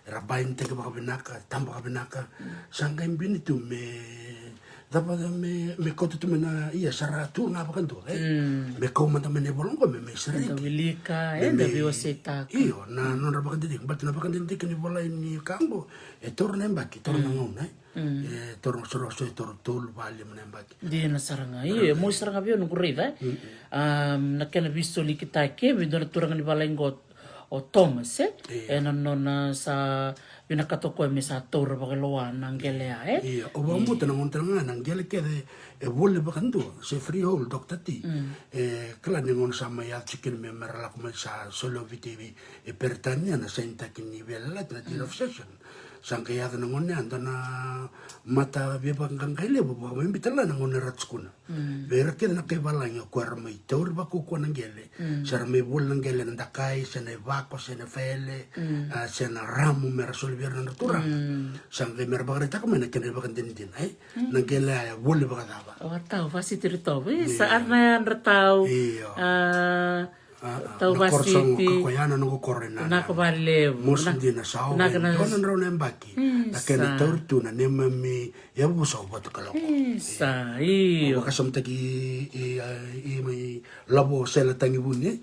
era bain teke bakabinaka tamba kabinaka sanga imbini tu dapat me kote tu mena iya sara tu nga bakanto me ko manda me bolongo me sari wilika da bioseta iyo na non rabakan didik bat na bakan didik ni bola ni kambo torna mbaki torna ngona torna soro tor tol vale mena mbaki di na saranga iyo mo saranga bio no kurida na kana visto likita ke vidor turanga ni balengot o Thomas na nona sa binakatoko me sa tor bagaloa nangelea iya o bamuta nang ontranga nangele kede volle bakandu se freehold Dr. T kala ningon sama ya chicken me merla kuma sa solo vtv pertania na senta ki nivel la tira of session sangka ya nangon andana mata be bangangale bo ba mbitala nangon ratskuna vera kede na ke balanga kwar mai tor ba ko nangele sar me bol nangele ndakai sene vako sene fele sene ramu mer solvier na natura sangka mer bagreta kuma na kene bagandin nangele ya volle bagada tau vasi tirito sa arna ratau tau vasi ti koyana no korena na ko balle musti na sao na ro nembaki na kene tortu na nemami ya buso boto kaloko sa iyo kasam taki mai labo sela tangi buni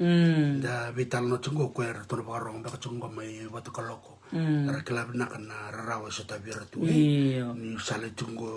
da vital no chungo kwer to barong da chungo mai boto kaloko ra klab na kana rawa sa tabira tu ni sale chungo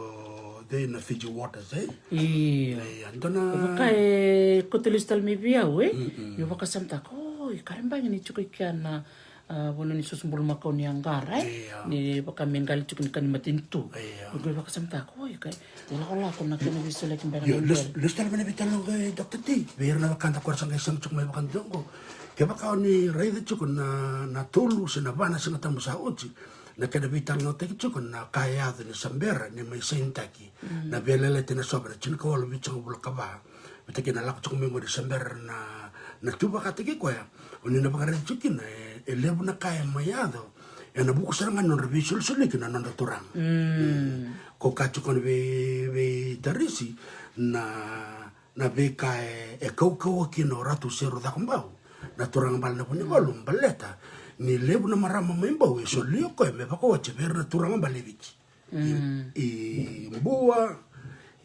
de na Fiji waters iya antona kai kotelistal mi bia we yo bakasam ta ko karamba ni chuko kana Bono ni susumbul makau ni Anggara ni baka menggali cuk ni kan matintu. Gue baka samta ko kay. Wala ko na kena bisa lagi mbak. Yo, lu stal mana bitalo kay Dr. T. Biar na kanta ko sang isang cuk may bakan dongo. Kaya baka ni raida cuk na tulu sa nabana sa natamu sa uci. Na kada bitalo te cuk na kaya ni sambera ni may sentaki. Na belele tina sobra chin ko wala bicho bul kaba. Bitake na lako cuk mengo di sambera na tuba katiki ko ya. Oni na baka cukin elebu na kaya mayado. Na buku serangan non revisul sulik na non turang. Ko kacu kon be darisi na be kae kau kino ratu seru da kumbau. Na turang bal na punya golum baleta. Ni lebu na marama membau so lio ko me bako wache ver na turang balevich. I mbua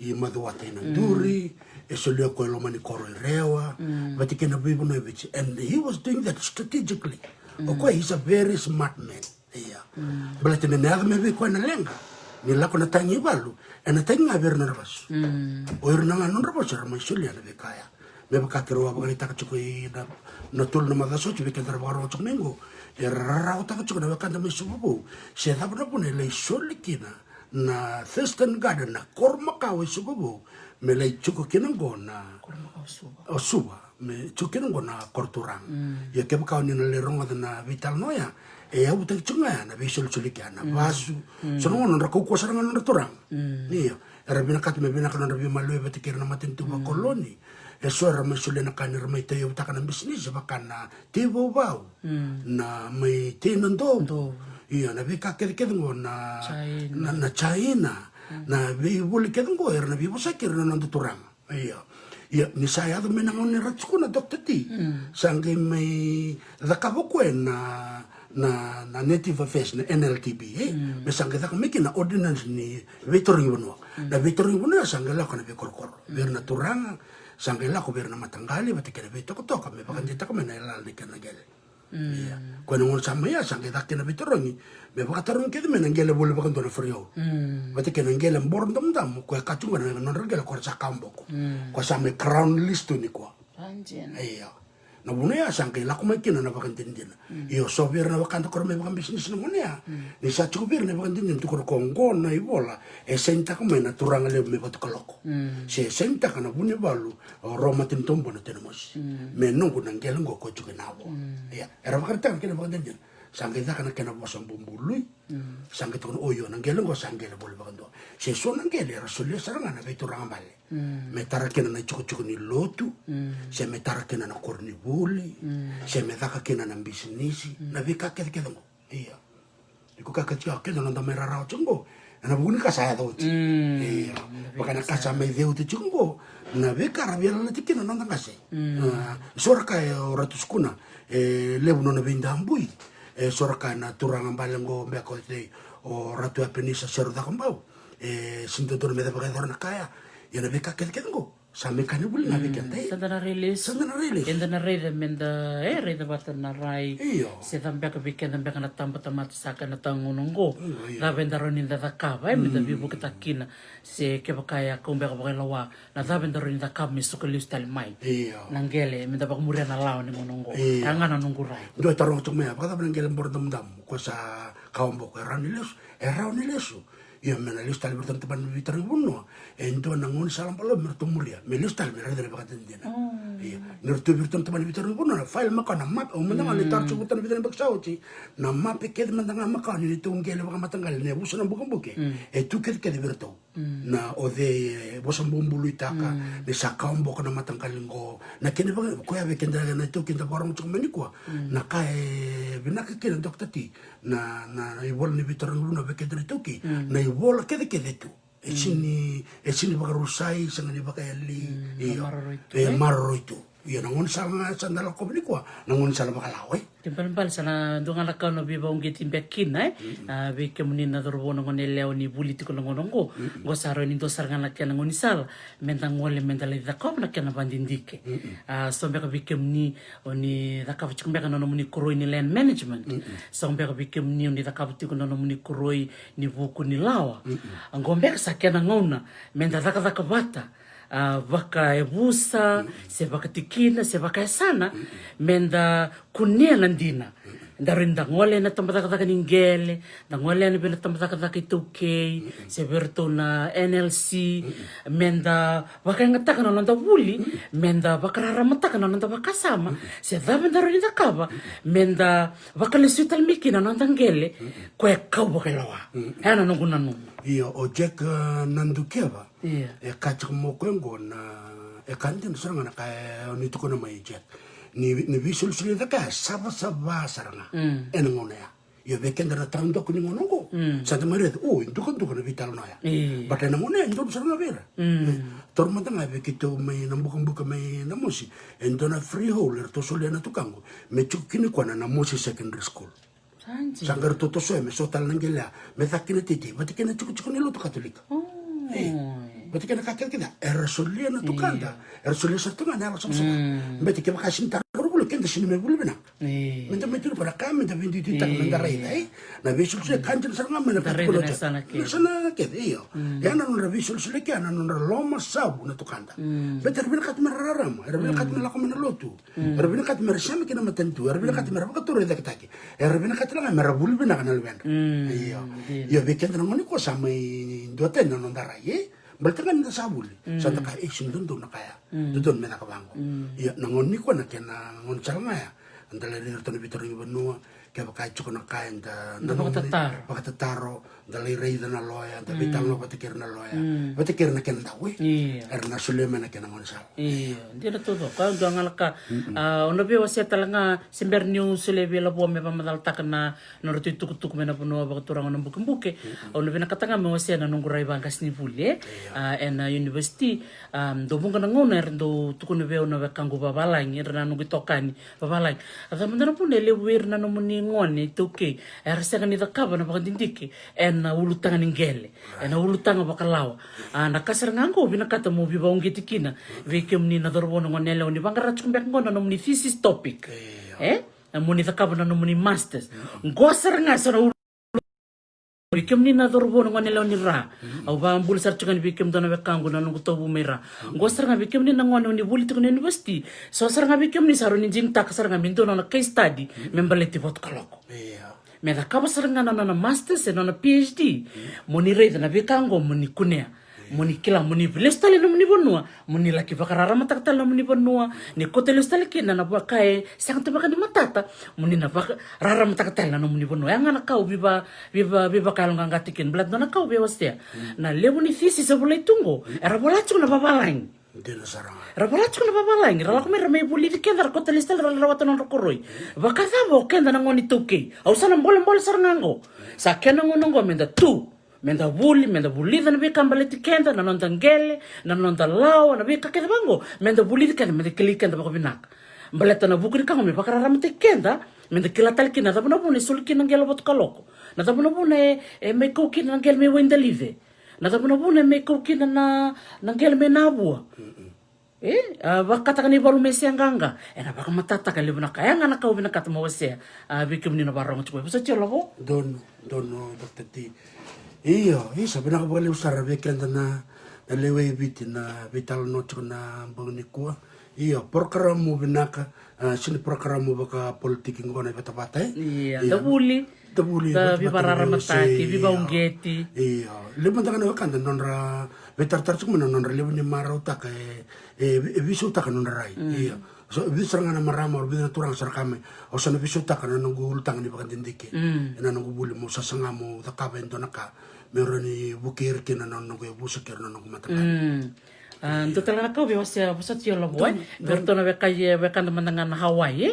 i maduata ina duri. So lio ko lo mani koro rewa. But kena bibu no evich. And he was doing that strategically. Okay, he's a very smart man. Yeah. But in another maybe ko na lenga. Ni lako na tangi balu. E na tangi ngaber na rabas. O ir na nga non rabas ra mai sulia na bekaya. Me baka kero wa baka taka chuko na tul na magaso chuko ka dara baro chuko mengo. E rara o taka chuko na baka na mai sububu. Se da bra pune le solikina na Thurston Garden na kormakaw sububu. Me le chuko kinango na kormakaw suba. Me chuko kinango na korturang. Ya ke baka ni na le ronga na vital noya. E au te chunga na visual chulikiana vasu sono non rako ko saranga non turang ni era bina kat me bina kana rabi malu e batikir na matintu ba koloni e suara masule na kana mai te u takana business ba kana tibo bau na mai tinando ia na vika ke ngo na China na vi buli ke ngo era na vi bosakir na non turang ia ni saya do menangon ni ratsuko na Dr. T sangai mai dakaboko na native affairs na NLTB me sanga da meki na ordinance ni vetoring wono na vetoring wono sanga la kana bekorkor ver na turanga sanga la ko ver na matangali batikere veto ko toka me bakandi ta kama na la ni kana gele ya ko no sama ya sanga da kana vetoring me bakatarong ke me na gele bole bakando na frio batikere ngele mbordom dam ko ka tunga na non regela ko sa kamboko ko sa me crown list ni ko anjen iya na bunia sangke la kuma kina na bakan tindin io so bir na bakan to korme bakan bisnis na bunia ni sa chubir na bakan tindin to kor kongo na ibola e senta kuma na turanga le me bat koloko se senta kana bunia balu roma tin tombo na tenemos me no kuna ngel ngo ko chuke na bo ya era bakan tan kina bakan tindin sangke da kana kena bosam bumbului sangke to oyo na ngel ngo sangke le bol bakan do se so na ngel era so le saranga na turanga bale me tarakena na chuku ni lotu se me tarakena na korni buli se me daka kena na bisnisi na vika ke ngo iya iko ka kachi ke na nda mera rao chungo na buni ka saya do iya baka na kasa me deu te chungo na vika rabia na tikina nda ngase soraka ratu skuna lebu no na vinda ambui soraka na turanga balengo me ko te o ratu apenisa seru da kombau sinto dor me da baka dor na kaya ya na vika ke ngo same kane buli na vika te sandana release enda na rede menda rede bata na rai se tambia ka vika tambia na tamba tamata saka na tangunungo la vendaro ni da kava menda bibu kita kina se ke bakaya kumbe ka bakaya lawa na da vendaro ni da kava misuko listal mai nangele menda bak muria na lawa ni monongo tanga na nungu rai do tarong tuk me ba da ngele bordam dam ko sa kaombo ko raniles lesu ia mena listal bertan teman bitari buno ento nangon salam palo mertu muria me listal me rede bakat dina ia nertu bertan teman bitari buno na file maka na map o mena ali tar subutan bitari baksauci na map ke mendanga maka ni tungele baka matangal ne busana bukan buke tu ke bertau na o de bosan bumbulu itaka de sakambo kana matangal ngo na kene ba ko ya bekendra na tu kinda barong chuk menikwa na kai binaka kene Dr. T na ibol ni bitari buno bekendra tuki na bola kede tu sini baka rusai sanga ni baka yali marro itu ya nangon sanga sandala ko ni kwa nangon sala baka lawe timpal sana dunga la kano biba ungi timbekin be kemuni na dorbono ngone leo ni politiko ngonongo go saro ni dosar ngana kana ngoni sal mentang ngole mentale da ko na kana bandindike so be ka bikemni oni da ka chikum be kana no muni koroi ni land management so be ka bikemni oni da ka butiko no muni koroi ni buku ni lawa ngombe ka sakena ngona menta da ka bata baka ebusa se baka tikina se baka sana menda kunia nandina Darin da ngole na tambataka ni ngele, da ngole na bina tambataka itokei, se verto na NLC, menda baka ngataka na nanda wuli, menda baka raramataka na nanda baka sama, se dame darin da kaba, menda baka lesuital miki na nanda ngele, kwe kau baka lawa. Ana nungu nanu. Iyo o Jack Nandukeva. Iya. E kachik mo kwengo na e kantin saranga na kaya nituko na may Jack. Ni visual sila da kaya saba saranga. Enangona ya. Yo vekenda na tando ko ni ngonongo. Santa Maria, indukan na vital na ya. But enangona ya, indon saranga vera. Tormata nga vekito may nambukan-buka may namusi. Endo na freeholder to sulia na tukango. Me chukini kwa na namusi secondary school. Sanggar toto soe me sotal nanggela me takina titi batikina cukuc ni luto katolika. Batikina kakek kita solia na tukanda solia satu ngana era sama batikina makasin tar rubulo kenda sini me bulu bena menta metu para kam menta vendi tita menta rei na visul sule kanjen saranga me na patulo sana ke iyo ya na nura visul sule ke na nura loma sabu na tukanda beter bina kat meraram era bina kat melako mena lotu era bina kat mersam kina matentu era bina kat meraba katore da kitaki era bina kat la merabul bina kana lwen iyo yo bekenda ngoni ko sama doten na ndara ye Baltangan na sabul, sa taka isin doon na kaya, doon may nakabango. Nangon ni ko na kaya na ngon sal nga ya, ang dalay rin ito na bitor yung banua, kaya bakit ko na kaya, pakatataro, dalay ray na loya, bitang lo patikir na loya, patikir na kaya na dawi, na suleman na kaya na ngon sal. Hindi na to, kaya doon nga laka, unabi wasya talaga, simber niyo sulebi labo, may pamataltakan na naruto tuk-tuk may napuno, bakit turang ng buke-buke, unabi nakatanga, may wasya na nung guray bangkas ni Puli, and university, dobong ka na nguna, do tukun na beyo na kanggo babalang, na nung gitokan, babalang, at na po nilewir na naman ni ngone, ito okay, sa kanita kaba na pakadindiki, and ulutangan ng gele, and ulutangan bakalawa. Nakasar nga ko, binakata mo, bibaong gitikina, vikim ni nadorbo ng nela, ni bangarat kung bekong na ni thesis topic. Muni takaba na ni masters. Ngosar nga sa Bikim ni nadorbo ng nela ni ra. Au ba ang bulisar chukan bikim do na bekanggo na nung kutobu mera. Ngosar nga bikim ni nangwan ni bulit ko na university. So sar nga bikim ni saro ni jingta kasar nga minto na case study, membaleti bot kaloko. Meda kabasar nga na masters e na PhD. Muni rei na bekanggo muni kunea. Muni kila muni bilestali na muni bonua. Muni laki bakarara mataktal na muni bonua. Ni kote lestali kina na bakae sang tabaka ni matata. Muni na bakarara mataktal na muni bonua. Yang anak kau biba kalong ngatikin belat na kau bewas dia. Na lewo ni fisi sa bulay tungo. Era bolacuk na babalang. Rabalacuk na babalang. Rala kami ramay buli di kenda kote lestali rawatan ng rokoroy. Baka thabo kenda na ngoni tuki. Au sana mbole sarangango. Sa kena ngonongo menda tu. Menda buli na bika mbaliti kenda na nonda ngele na nonda lao na bika kenda bango menda buli kenda menda kili kenda bako binak mbaleta na buku kango me bakara ramte kenda menda kila talki na tabuna bune sulki na ngelo bot kaloko na tabuna bune me koki na ngel me wenda live na tabuna bune me koki na ngel me nabua bakata kani baru mesi anganga na baka matata kali buna kaya nga nakau binakata mawasya bikim ni na barong chukwe sa chelo ko don Dr. T. Iyo, sabi na kabali usara bekenda na lewe biti na vital nocho na bangni kuwa. Iyo, program mo binaka sini program mo baka politiki ngona bata-bata Iya, tabuli. Da bibaramataki, bibaunggeti. Iyo, leban taka na wakanda nonra betar-tar sumana nonra leban ni marau taka bisu taka nonra rai. Iyo. So bisa nga na marama or bisa turang sarakame o sa nabiso taka na nangulutang ni bakandindiki na nangubuli mo sa sanga mo takaba ito naka meron ni bukir kina na nangubusakir na nangumatakan Ito talaga ka, biwasya pusat yung labuay. Berto na wekan naman nga na Hawaii.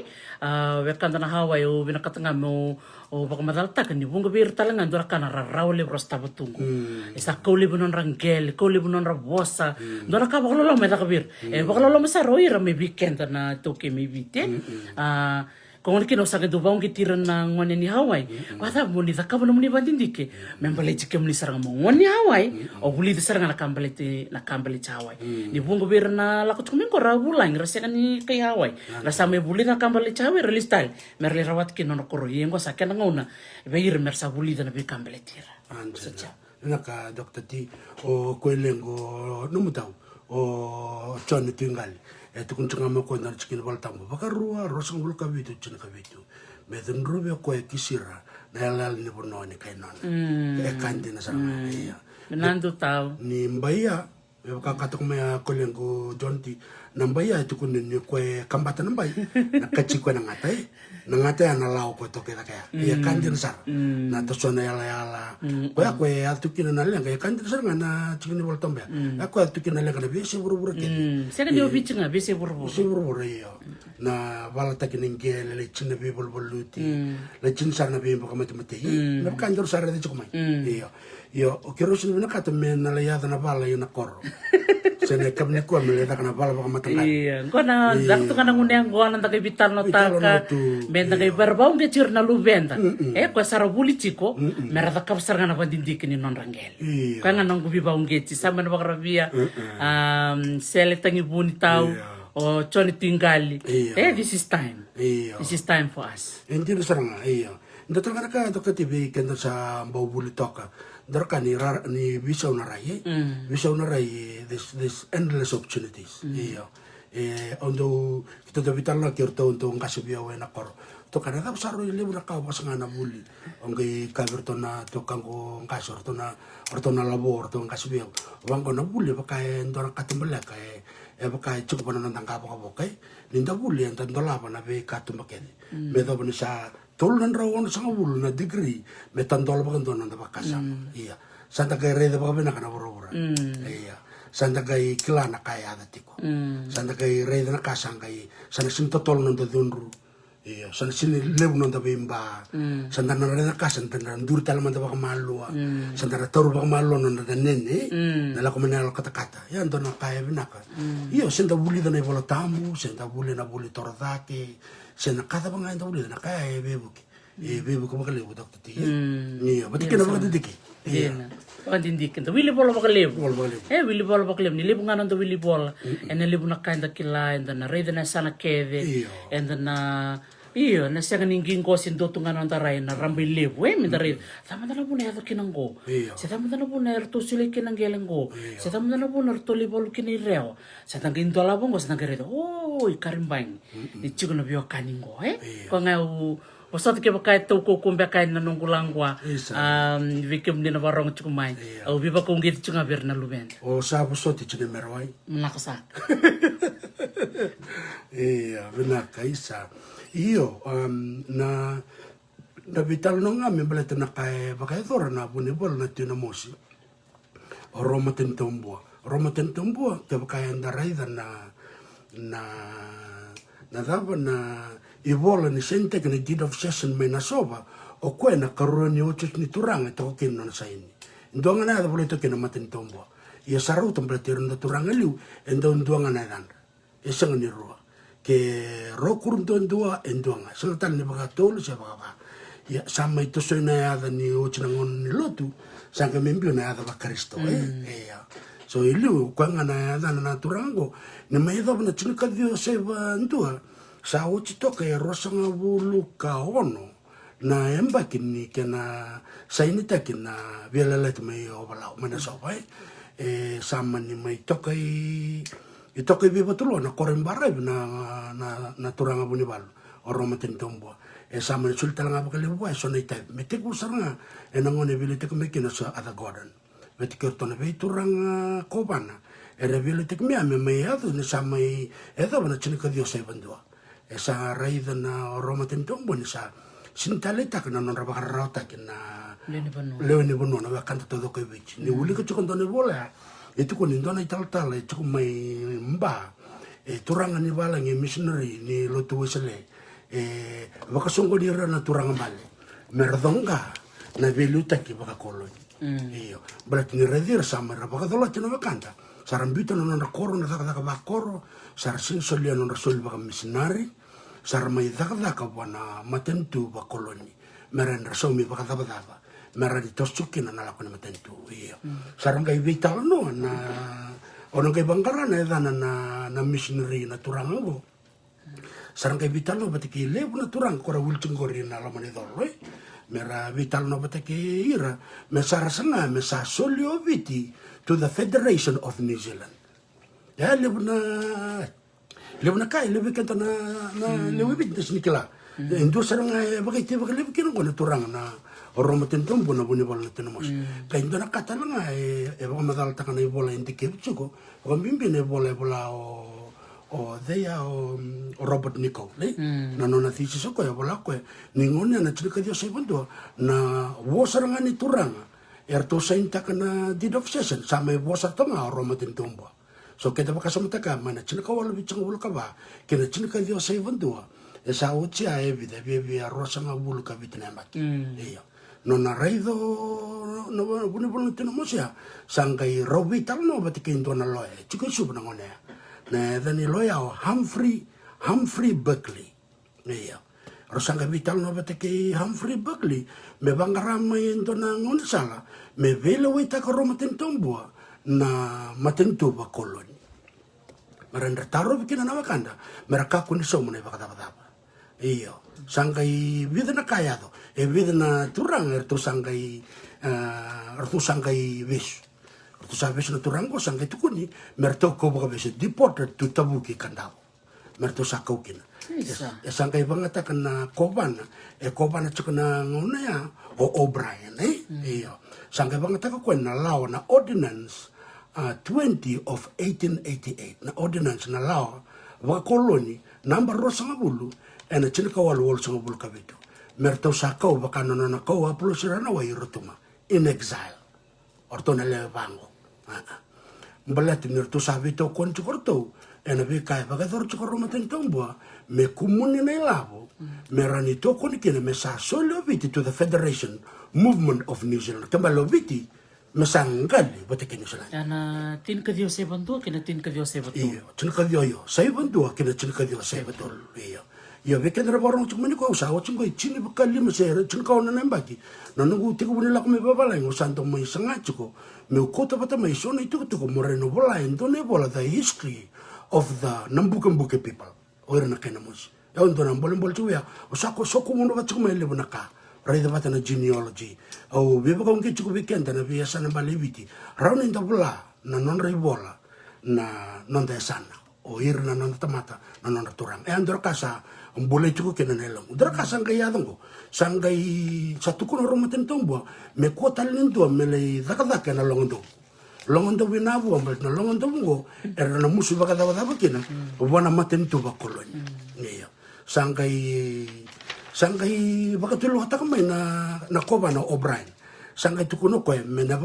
Wekan na Hawaii, o binakatanga mo, o baka madalta ka, ni bunga bir talaga, doon ka na rarawli bros tabatungo. Isa kauli bunon ranggel, kauli bunon rabosa. Doon ka, baka lolo may takabir. Baka lolo masaro, ira may weekend na toke may bite. Kung kino sa kadubang kitiran ng ngwan ni Hawaii, wala mo ni takabo na mo ni bandindike, membalit siya mo ni sarang mo ngwan ni Hawaii, o huli di sarang nakambalit sa Hawaii. Ni buong gobyerno na lakot kuming ko rabulang, rasya ka ni kay Hawaii. Rasa may buli na kambalit sa Hawaii, relistal, merli rawat kino na kuro, yung ko sa kaya na nguna, ibayir mersa buli na nabikambalit tira. Naka Dr. T, o kueleng o numutaw, o John Tingal. tukun tanga mo ko na chikin wal tambo bakarua rosang bul kavitu chin kavitu me den rube ko e kisira na yalal ni bono ni kainon e kandi na sama iya Menandu tau. ni mbaya e katok me koleng ko jonti na mbaya tukun ni ko e kambata na mbay na kachi ko na ngatai na lao ko to kaya e kandi na sar na to sona yala ko e atukin na lenga e kandi na sar na chikin wal tambo ko atukin na lenga na bisi buru ke Saka dia bichinga bisi buru. Sibur iyo na wala takin ngel le chin be bol boluti le chin sar na be mate na kan dor sar de chukumai iyo o kero sin na kata men na ya na bala na kor sene kam ne ko me na bala ba mate Iya, kona dak tu kana nguneng gua nanta kay bital no taka, benta kay berbau ngecir na lubenda. Kwa sarabuli chiko, merata kapsar ngana pandindikin ni non rangel. Kwa ngana ngubi bau ngeci sama na bakarabia, sele tangi buni tau, o choni tingali. This is time. This is time for us. Hindi na saranga iyo. Nda talaga ka to katibi kendo sa bau buli toka. Darka ni visaw na rai. Visaw na rai this endless opportunities. Iyo. Ondo kita davital na kirto untuk kasibiyaw na kor. To kana da saro libu na ka pas ngana buli. Ongi kaberto na to kango kasor to na labor to kasibiyaw. Wango na buli pakai ndora katimbele kai pakai cukup na nang ka pakai. Ninda buli anta ndola na be katumbakedi. Medo bani sa tolnan rawon sa bul na degree metandol ba kando nanda bakasam. Iya. Santa kay reda ba na kana boro. Iya. Santa kay kilana kaya adatiko. Santa kay reda na kasang kay sana sinto tol nanda dunru. Iya, sana sini lebu nanda bimba. Santa na reda kasan tanda dur talaman da bakamalo. Santa na toru bakamalo nanda nene. Nala ko manalo kata-kata. Ya ando na kaya binaka. Iya, senta buli da na ibola tamu, senta buli na buli torodake. Sena kata bang anda buli na kaya bebuki. Bebuki bakalebu dokter ti. Iya, berarti kena bakadiki. Iya. Pandindikin to Willy Bola bakalebu. Willy Bola bakalebu ni lebu ngana to Willy Bola. Ena lebu na kainda kila enda na reda na sana kede. Enda na iyo na siya kaningin ko sindoto nga nang taray na rambil lebu minta rin tama na po na yato kinanggo siya tama na po na erto sila kinanggelang ko siya tama na po na erto libol kinireo siya tanggin to alabong ko siya tanggin rito ikarimbang nitsyo ko na biyo kaning ko ko nga Wasat ke pakai tau ko kumbe kai na nung kulang kwa vikim ni na warong chukumai au biba kung gitu chunga bir na luben o sa so ti chine merwai nakasa bena kaisa io na vital no nga me balete na kai pakai thora na bune bol na tina mosi o roma tentombo ke pakai andarai na dava na ivola ni sente ke ni deed of cession me na soba o kwena karoni o ni turanga to ke no sa ini ndonga na da boleto ke na maten tombo ia saru tombre tiro na turanga liu endo ndonga na dan e sanga ni roa ke rokur ndondoa endonga sultan ni baga tolu se baga ia sama itu so na ya da ni o ngon ni lotu sanga membio na ya da bakristo so ilu kwanga na ya da na turango ni mai da na chinika dio se ba ndua sa uchi toka e rosanga bulu ka ono na emba kini kena sa ini ta kina violeta mai o bala mana so bai sama ni mai toka i bi betul na korembara na turanga buni bal o roma tentombo sama ni sulta nga bakali buai so na ita mete ku saranga ngone vilete me kina so ada gordon mete kerto na be turanga kobana vilete me ame mai adu ni sama i bana chinika dio se bandua esa raida na roma tentombo ni sa sintaleta kana non raba rauta kina leoni bono na kanta todo ko bichi ni uli ko chukon done bola itu ko ni dona ital itu mai mba turanga ni bala ngi missionary ni lotu wesele baka songo di rana turanga male merdonga na veluta ki baka koloi iyo berarti ni redir sama baka dola tino kanta sarambito non rakoro na daga bakoro sar sin solia non rasul baka missionary sar mai daga bwana matentu ba koloni meren rasomi baka daba mera di tosuki na nalako na matentu iyo sarang kay vital no na ono kay bangkara na edana na missionary na turango sarang kay vital no batiki lebu na turang kora wulchingori na lamani doloi mera vital no batiki ira me sarasanga me sa solio viti to the Federation of New Zealand ya lebu na lewe na kai lewe kenta na lewe bit na sinikila endo saranga bagai te bagai lewe kina ngona turang na roma tentombo na buni bala tenemos ka endo na kata nga ba madal ta kana bola indike bitsuko ba mbimbi ne bola o theia o Robert Nico le na nona thisi soko ya bola ko ningone na tsika dio sai bondo na wosaranga ni turanga erto sainta kana deed of cession sama wosar tonga roma tentombo so kita bakasamata ka mana tsika wala bitsang wala ka ba kina tsika dio sai bondo esa uchi a evide bebe a rosa nga bulu ka bitna maki iyo no na reido no bune bune tena mosia sangai robital no batike indona loe chiko subu na ngone na dani loe o Humphrey Berkeley iyo rosanga vital no batike Humphrey Berkeley me bangarama indona ngone sala me vele wita ka roma tentombua na matentu ba koloni maranda taro bikina na wakanda meraka kuni somo na bakadabadaba iyo sangai vida na kayado vida na turang erto sangai ves erto sabes na turang ko sangai tukuni merto ko baka ves deported to Tabuki Kandao merto sakau kina sangai bangata kana kobana kobana tsukana ngona ya o O'Brien iyo sangai bangata ko na law na ordinance 20 of 1888 na ordinance na law wa koloni number rosanga bulu ena chini ka wal sanga bulu kabitu merto sakau baka nona kau apulo sirana wa irotuma in exile ortona le bango mbalat merto sabito kon chukorto ena be kai baka dor chukoro maten tombua me kumuni na ilabo merani to kon kina me sa solo viti to the Federation Movement of New Zealand kambalo viti masangali bote kini sala ana tin ka dio se bantu kina tin ka dio se bantu iyo tin ka dio yo sai bantu kina tin ka dio sai bantu iyo yo ve kendra borong chumani ko sa o chungo chini bakali masere chunka ona nembaki nanungu tiku buni la kome babala ngo santo mai sanga chuko me ukota bata mai sona itu to ko moreno bola endone bola the history of the Nambukambuke people ora na kana mus ya ondo na mbole chuya o sako soko muno ba chuko mele bunaka raida bata na genealogy o ve ba ngi chuko weekend na via sana baliviti rauna inda bola na non bola na non da sana o ir na non tamata na non turang andro kasa mbole chuko kena nelong udra kasa ngai adongo sangai satu kuno romaten tombo me kota lindo mele dakadaka na longondo winavu ambal na longondo ngo era na musu bakadaba kina wana maten tu bakoloni ngiyo sangai bakatulo hata kamay na koba na O'Brien sangai tukuno ko me na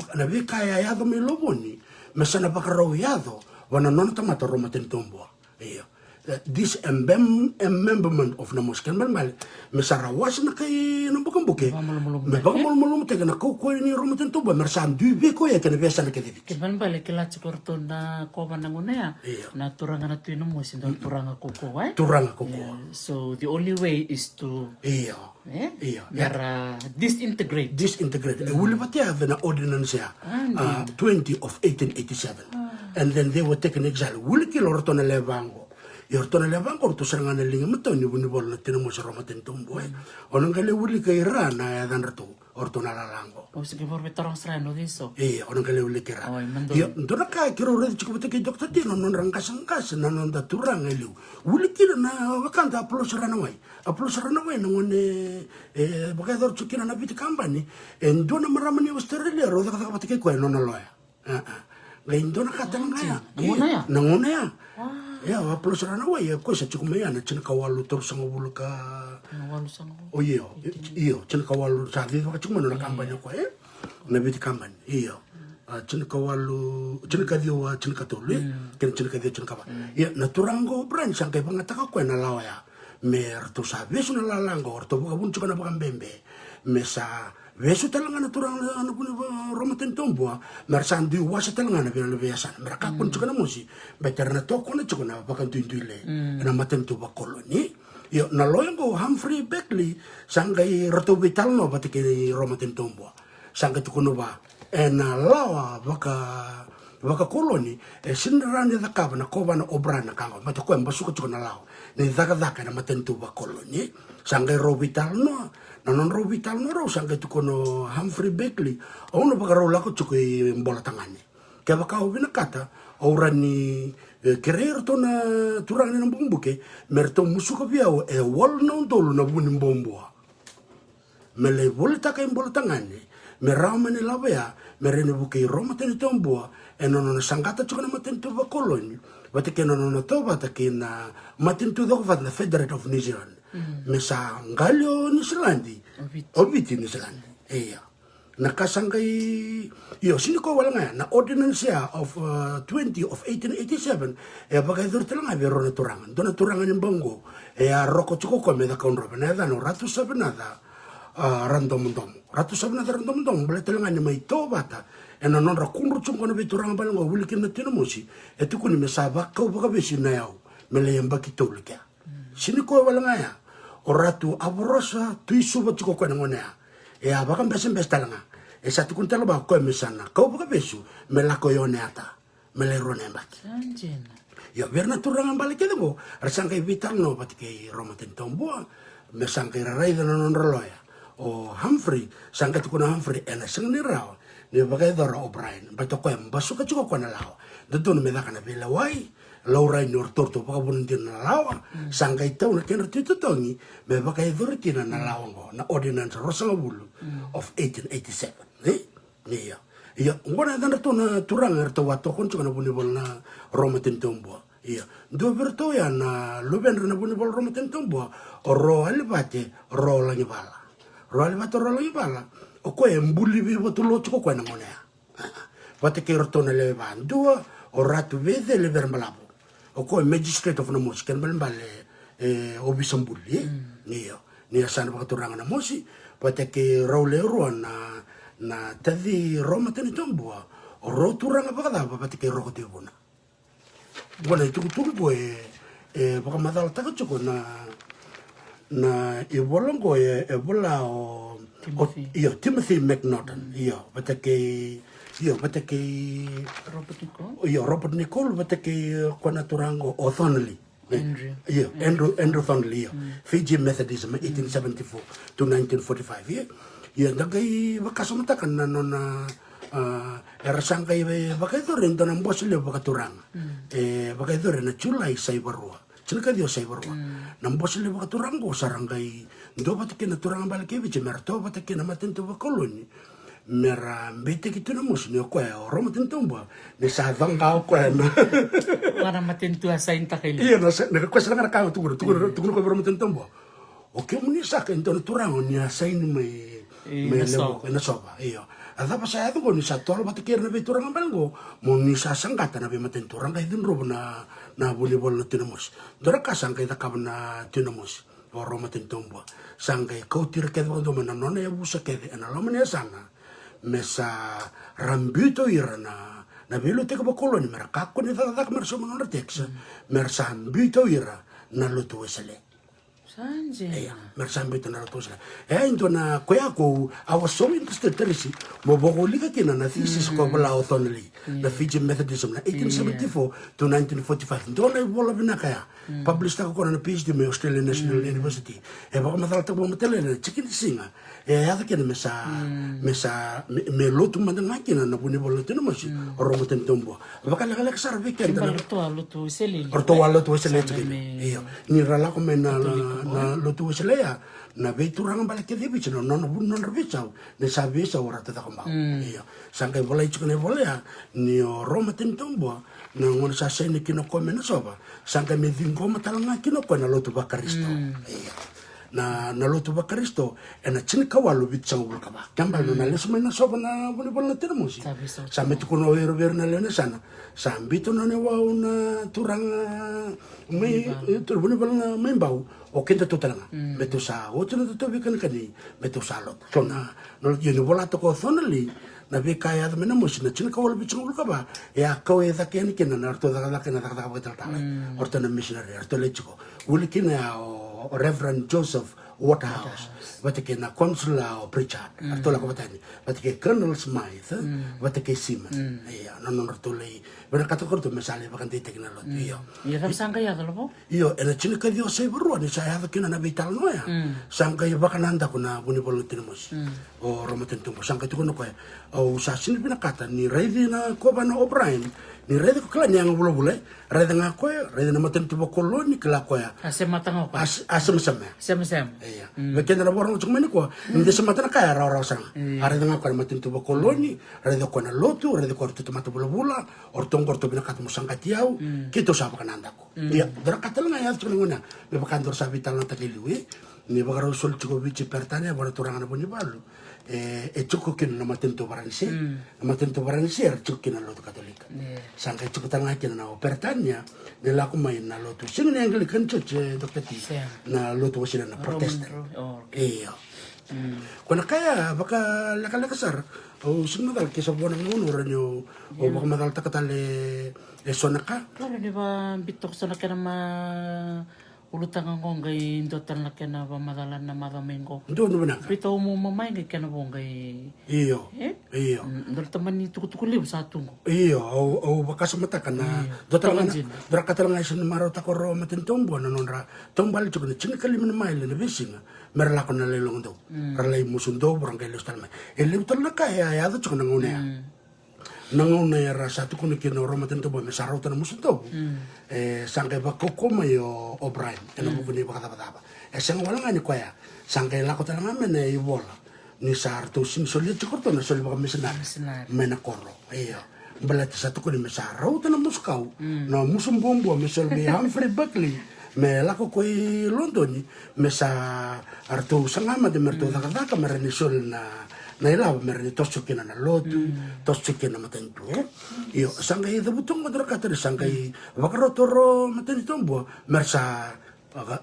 kaya yado me loboni me sana bakaraw yado wana non tamata romaten tombo iyo this embezzlement of na mosken mal mesarawas na kay no bukambuke me bagamulum tega na ko ni romaten tombo mersan du be ko ya kana besa na kedit kiban bale kila chikorto na koba na ngone na turanga na tuino mo sindo turanga koko turanga koko so the only way is to iyo disintegrate will but have an ordinance 20 of 1887 and then they were taken exile will kill ortona levango yortona levango to seranga na linga mato ni buni bol na tinamo sa romaten tombo onang kale wuli kay rana ya dan rato ortona lalango o sige por vetorang strano diso onang kale wuli kira yo ndona ka kiro re chiko bete doktor tino non rangas na non da turang elu wuli kira na wakanda aplo serana wai nangone bakador chukina na bit company ndona maramani Australia ro da bete ko non loya ndona katanga ya nangona ya ya aplo serana wai ko sa chukumaya na chin kawalu tor sanga buluka o iyo chin kawalu sa di ka chukuma na kampanya ko na bit company iyo chin kawalu chin kadio chin katole chin kadio chin kaba ya naturango brand sang kay pangataka ko na lawaya mer to sa beso na lalango orto bun chuka na bakambembe mesa vesu talanga na turang na puni romaten tombo mersan di wasa talanga na bela biasa mereka pun chuka na musi better na toko na chuka na bakan tuindule na maten to bakoloni yo na loyango Humphrey Berkeley sangai roto vital no batike romaten tombo sangai tukono ba na lawa baka koloni sindarani da kaba na koba na O'Brien na kanga mata ko mbasuko chuka na lawa ni daga na maten to bakoloni sangai robital no nanon robital no ro sangai tukono Humphrey Berkeley ono baka ro lako chuko bola tangane kaya baka ubina kata aurani kerer to na turang na bumbuke merto musuka biao e wal na undolo na bunin bomboa mele volta ka imbolta ngani me ramane lavea me rene buke roma teni tomboa e nono na sangata tukana maten tu va koloni vate ke nono na to vate ke na maten tu do na Federate of New Zealand me sa ngalio New Zealand obiti New Zealand iya nakasangai yo siniko wala nga na ordinance of 20 of 1887 e bagai dur telanga be rona turangan dona turangan in bango e a roko chuko ko me da konro bena da no ratu sabenada random ratu sabenada random bele telanga ni mai to bata e no non rakunru chungo no be turangan balango wulikin na tinamosi e tukuni me saba ka baga besi na yau me le yamba kitolika siniko wala nga ya o ratu abrosa tuisu ba chuko ko ngona e abakam besen bestalanga e satu kuntalo ba ko mesana ko ba besu me la ko yoneata me le ronembat yo verna turanga balik ke mo rasanga vital no patike Roma tentombo me sanga rai da non roloya o Humphrey sanga tukuna Humphrey ena sangni rao ne bagai dora O'Brien ba to ko basuka chuko ko na lao do me da kana vela wai Laura nor torto pa bunun din na lawa sanga itaw na kener tututongi me bakai duritina na lawa na ordinance rosanga bulu of 1887 ni ya ngona dan to na turang erto wato kon chuna bunibol na Roma tentombo iya do verto ya na luben na bunibol Roma tentombo ro alibate ro la ngibala o ko embuli bi botulo chko ko na ngona pate ke erto na le bandua o ratu vede le vermalabo o ko magistrate of Namosi kan balbale obisambuli ni asana ba turanga na mosi pate ke role ruan na tadi Roma teni tomboa o ro turanga ba kada pate ke ro te bona bona tu baka madal ta ko na e bolongo e bola o Timothy McNaughton pate ke Robert Nicole vate ke kona turango o Thornley Andrew Thornley Fiji Methodism 1874 to 1945 dagai vakasomata kan nona erasanga vakai dore ndona mbosile vakaturanga vakai dore na July saibarua chilka dio saibarua na mbosile vakaturango sarangai ndo vate ke na turanga balke viche merto vate ke na matento vakoloni mera mbete kitu na musi ni ko Roma tentombo ne sa vanga ko na wana matentu asain takili iya na ko sa ngara ka tu ko Roma tentombo o ke muni sa ka ndon turango ni asain me lebo na soba iya ada pa sa ko ni sa tolo bat ke na turango balgo mo ni sa sangata na be matenturang ka din ro na volleyball na tinamos dora ka sangka ta ka na tinamos o Roma tentombo sangka ko tir ke do na nona ya busa ke na lo mane sana mesa rambuto irana na velo te ko koloni mera kakko ni tata merso monor tex mersa rambuto ira na loto esele sanje mersa rambuto na loto esele into na ko yako I was so interested terisi mo bogoliga kina na thesis ko bala O'Thornley na Fiji Methodism na 1874 to 1945 ndona bola bina kaya published ako na PhD me Australian National University baka matala ta mo matele na chicken singa ya kena mesa me lotu mandanga kina na buni bolo tino masi Roma tentombo baka la sar weekend na lotu selili lotu selili iyo ni rala ko na lotu selili na veituranga bala ke dibi no no revisa ne sabisa ora ta kamba iyo sanga bola ichune bola ni Roma tentombo na ngona sa sene kino come na soba sanga me vingo matalanga kino ko na lotu bakaristo iyo na lotu ba Kristo na chinika walu bitsang bulka ba kamba na lesma na soba na volleyball na tinamosi sa metu kuno ver na lena sana sa ambito na ne wa una turanga mai volleyball na mai bau o kenta tutanga metu sa otu na to bikan kani metu sa lot so na no yeni bola to ko Thornley na be kaya da mena mosi na chinika walu bitsang bulka ba ya ko e da ken ken na to da ken da ka ba tal orto na missionary orto lechiko ulikina o Reverend Joseph Waterhouse batike na consular o Pritchard artola ko batani batike Colonel Smythe batike Seaman iya non rtolei bena kato mesale bakante teknologi iya sangka ya kalau iyo ena chini ka dio sai bro ni saya da kina na vital no ya sangka ya bakananda kuna buni bolo tinemos o Roma tentumbo sangka tu no ko o sa sini bena kata ni ready na ko bana O'Brien ni rede ko kala nyang bula bula rede nga ko rede na maten tu koloni kala ko ya Ase matang apa? asam sama Sem. iya beken na borong cuma ni ko hindi sa mata na kaya raw sang rede nga ko maten tu koloni rede ko na lotu rede ko tu mata bula bula ortong korto bina kat musang katiau kito sa kananda ko iya dara katal nga ya tu ngona be bakandor sa vital na takiliwi ni bagaro sol chiko bichi pertanya bona turanga na bunyi balu cukup kena nama tentu baransi, nama tentu baransi cukup kena lotu katolika. Sangka cukup tengah kena nama pertanya, dia laku main na lotu. Sini yang gelikan cuci dokter ti, na lotu wasina na protester. Iya. Kena kaya baka lakal kasar. Oh sini dal kisah bonang ngono ranyo. Oh baka madal takatale sonaka. Kalau di ba bitok sonaka nama ulutangan ko ngay dotan na kena ba madalan na madamengo. Ito ano ba na? Pito mo mamay ngay kena bo ngay. Iyo. Iyo. Dal taman ni tukutukuliw sa atong. Iyo. O baka sa mata ka na. Dotan na. Dara katal nga isa na maraw takoro matintombo na nonra. Tombal chuk na chinikali na mail na bising. Merala ko na lelong daw. Karalay musundo burang kay lustal may. Elew tal na kaya ayado chuk na ngunaya. Nanguna ya rasa tu kuni kino roma tentu boy mesaro tan musundo. Sangkai ba koko mayo O'Brien ena bukuni ba kata apa. Sang wala ngani koya. Sangkai lako tan ngamen e bola. Ni sar tu sin solit cukurto na solit ba mesenar. Mena korro. Iya. Belati satu kuni mesaro tan muskau. Na musum bombo mesel be Humphrey Buckley. Me lako koi London ni mesa artu sangama de merto daga merani sol na ilava merani tosukina na lotu tosukina matentu io sangai da butong madra katare sangai vakarotoro matentu bo mersa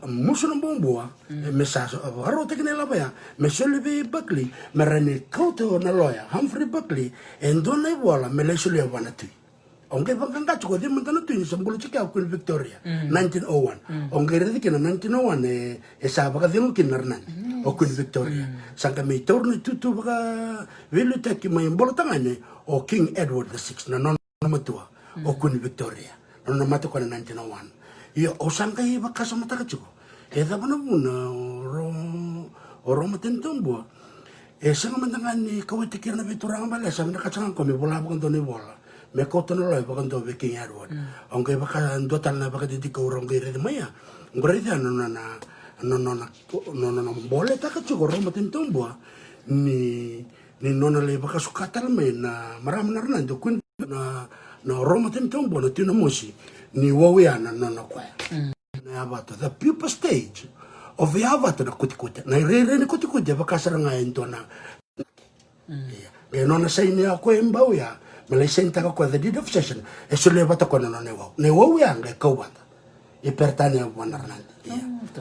musu na bombo mesa vakarota kina ilava ya mesole be Buckley merani kauto na loya Humphrey Buckley endona ibola melesole vanatu Onge bangga cukup dia mentana tu ini sembulu cakap Queen Victoria 1901. Onge redi kena 1901 esa baka dia mungkin narnan. O Queen Victoria. Sangka me torno tu baka velu taki mai bola tangane o King Edward VI na non matua o Queen Victoria. Non matu kana 1901. Ia o sangka i baka sama taka cukup. Da bana buna oro matentombo. Sanga mantangani kawai tikir na biturang bala sa nakachangan ko me bola bukan doni bola. Me kota no loy bakan do King Edward. Onge baka dotal na baka diti ko rong gire de maya. Ngore dia no bole ta ka chugo ro matin tombo ni nona le baka sukatal me na maram na rna do kun na ro matin tombo no tino mosi ni wawia na nona kwa. Na abata the pupa stage of the abata na kutikute. Na rere ni kutikute baka saranga ento na. E nona sai ni ako embau ya. Malaysia taka ko the deed of session e sulle bata ko no ne wo ya nga ko bata e pertane a bonarnandi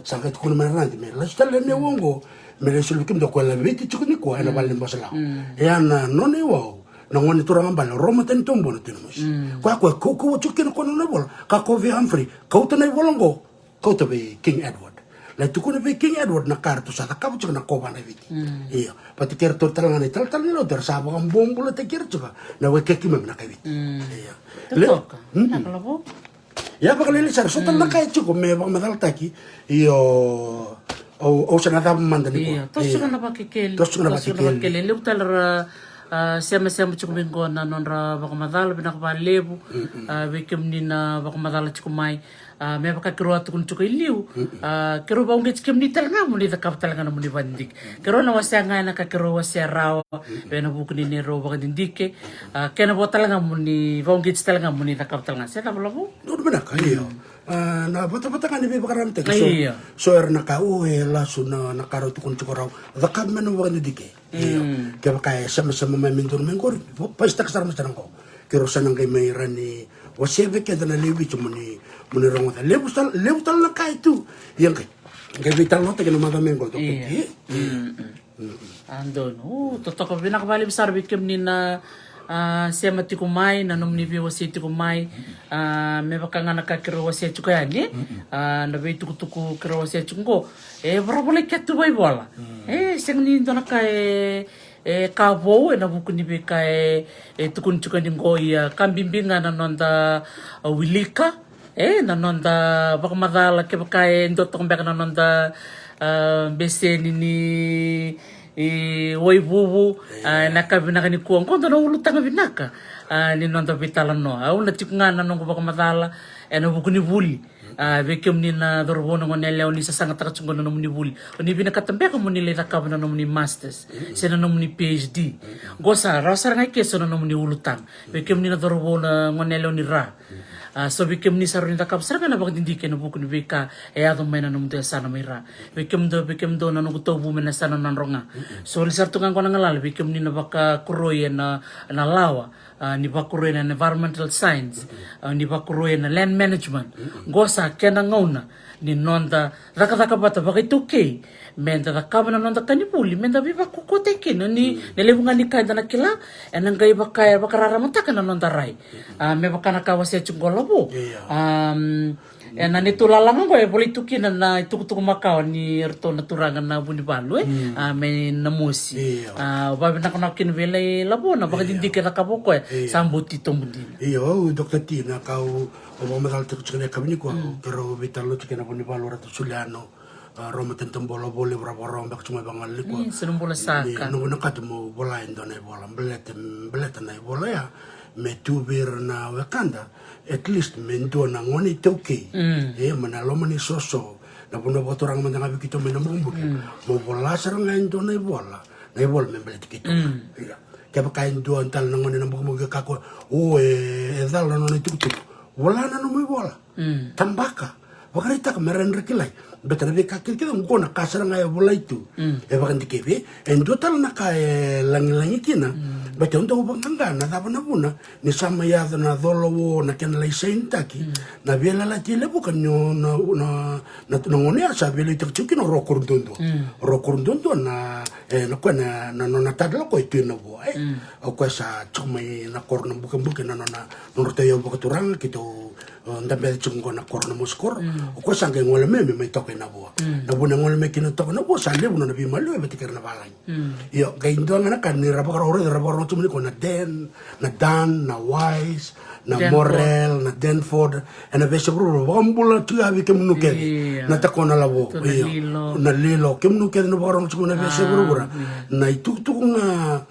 sangat ko marnandi me la stelle ne wongo me le sulle kim do ko la viti chukuni ko ana balle mbasala e ana no ne wo no ngoni turanga bal roma ten tombo no tinamos ko chukini ko no bol ka ko vi Humphrey ko to ne bolongo ko to be King Edward la tu ko be King Edward na kartu sa ka chuk na ko bana viti iya pati ker to talanga ni tal no der sa ba bombo la te ker chuka na we ke kim na ka viti iya Tutok. Nakalabo. ya bakal lili sar so tal na kay chuko me ba madal taki iyo o sa na mandani ko Iya, tos na bakikil. Tos na bakikil. Lew talara sema chukumingo na nonra baka madala binakabalebu. Bikim ni na baka madala chukumay. Me baka kiro atukun chuko iliw. Kiro ba ungit chikim ni talaga muli da kap talaga na muli bandik. Kiro na wasya nga na kakiro wasya raw. Bena buku ni nero baka dindike. Kena bo talaga muli ba ungit talaga muli da kap talaga. Seta balabo? Doon ba na kayo? Na bata-bata ka ni Biba Karamte. Iya. So er nakauhe laso na nakaraw tukun chuko raw. Dakab man ang dindike. Kaya kaya sama-sama may mintur mengkor. Paistak sa ramas ko. Kiro sanang kay may rani. Wasebe kaya na lewi chumo ni rongo ta. Lewu tal na kaya tu. Yang kay vital no tayo na mga mengkor. Andon. Totoo ko binakabali besar bikim ni na siya mati kumay nanom ni biwa si ti kumay me baka nga nakakiro siya chuka yan nabe tuku kiro siya chungo barabole ketu bay bola siyang ni do nakay kabo na buku ni bika tukun chuka ni ngoy kambimbinga na nonda wilika na nonda baka madala ke baka ndotong baka na nonda bese ni oi vuvu nakabinaka ni kuang konto no ulutanga binaka ni nonda vitala no au na tikungana no baka matala eno bukuni vuli vekem ni na dorbono ngonele oni sa sanga takachungono no muni vuli oni bina katambe ka muni le takabana no muni masters sena no muni PhD gosa rasa ngai keso no muni ulutang vekem ni na dorbono ngonele oni ra so vekem ni saruni takap sarga na bagdindike no bukuni veka ado mena no mute sana mira vekem do na no kutobu mena sana nanronga so lisartungan ko ngalala vekem ni na baka kuroye na lawa ni bakuroy na environmental science ni bakuroy na land management gosa kena ngauna ni nonda raka bata bakituke menda kabana nonda kanipuli menda biba kukote kino ni nelebunga ni kanda na kila enangai bakaya bakarara mataka na nonda rai me bakana kawase chungolabo na nitulalangan ko boleh tukin na itukutuk makau ni erto naturangan na buni balu me namusi babi nakin vele labo na baka dindike na kaboko sambuti tombundin iyo Dr. Tina kau omamal tukchene kabini ko pero vitalo tukena buni balu ratu suliano Roma tentembola boleh berapa orang bak cuma bangal liko senumbola saka nunggu nakatmu bola indone bola belet na bola ya me tubir na Wakanda at least mendo na ngoni toke mana lo mani soso na puno botorang mandanga bikito mena mumbu mo bola sarang indone bola na bola me belet kito ya kaya kain do antal na ngoni na buku kako dal no ni tuk bola na no mo bola tambaka wakarita kamera rekilai betara be kakil kita ngona kasaranga ya bola itu bakan dikebe endo tal na kae langi kina beton to banganga na dabana buna ni sama ya na dolo na ken lai sentaki na bela la tile bukan no na ngone asa bela itu chuki no rokurundondo na na kwana na tadlo ko itu no bo o ko sa chumai na korno bukan na no rotayo bukaturang kito ndambe chungo na korno muskor o ko sange ngole meme me toke na bo na buna ngole me kino toke na bo sale buna na bi malu e betikar na balai yo ga indo ngana kan ni rabakar ore rabakar chumni ko na Dan na Wise na Morel na Denford na besebro wambula tu abi kemnuke na takona labo na lilo kemnuke na barong chumna besebro na itu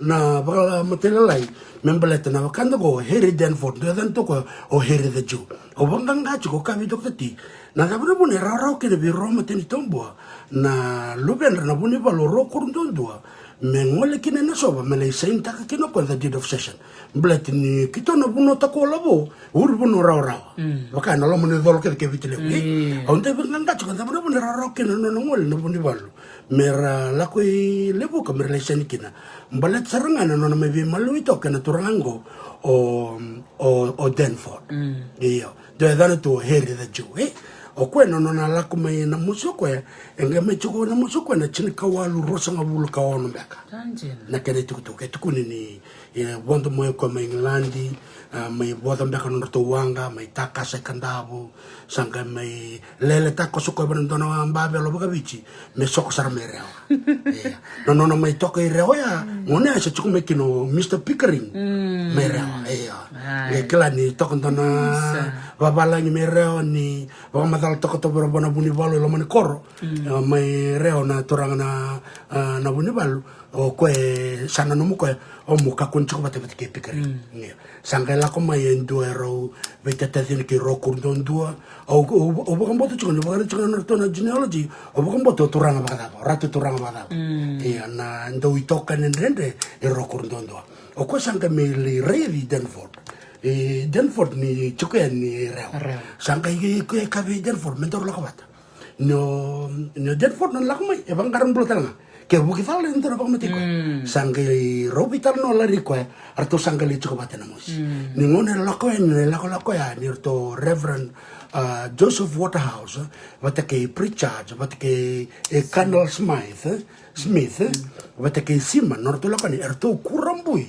na bala matelai membeleta na Wakanda ko heri Denford dan to ko o heri the Jew o banganga ko kabi Dr. T na dabuna bune rarau ke de Roma teni tombo na luben na bune valoro kurundondua mengole kine na soba mele senta kino ko the deed of session blet ni kito na buno tako labo urbuno rarau baka na lo mune dol ke vitile onde banganga ko dabuna bune rarau ke no ngol na bune valu mera lakoi lebu ka mera leseni kina mbalet sarangana no me vi malu ito kana turango o Denford iyo de dana to heri the Jew o kweno no na lakuma na musoko enga me chuko na musoko na chini kawalu rosa ngabulu kawono beka na kene tukutuke tukuni ni bondo moyo kwa Englandi mai bodo beka no to wanga mai takasa kandabu sanga mai lele tako soko bando na mbabe lo baka bichi me soko sara mereo no mai toka ireo ya ngone asa chuko me kino Mr. Pickering mereo kila ni toka ndona babala ni mereo ni matal toko to bona buni balu lo mani koro mai reo na toranga na buni balu o ko sana no ko o muka kun chuko bate ke pikari sanga la ko mai endo ero vete te tin ki ro kurdon dua o bo kombo chuko no ba chuko no to na genealogy o bo kombo to toranga ba ratu toranga ba na ndo itoka nende e ro kurdon dua o ko sanga me li revi Denford Denford ni chuke ni reo sangka ke kabe Denford mentor la kabata no Denford no lakmai e bangaran bulutanga ke buki fal entor ba matiko sangka robital no la riko arto sangka li chuke bata namos ni ngone la ko ya ni to Reverend Joseph Waterhouse bata ke Pritchard bata ke Candle Smith bata ke Simon no to la ko ni arto kurambui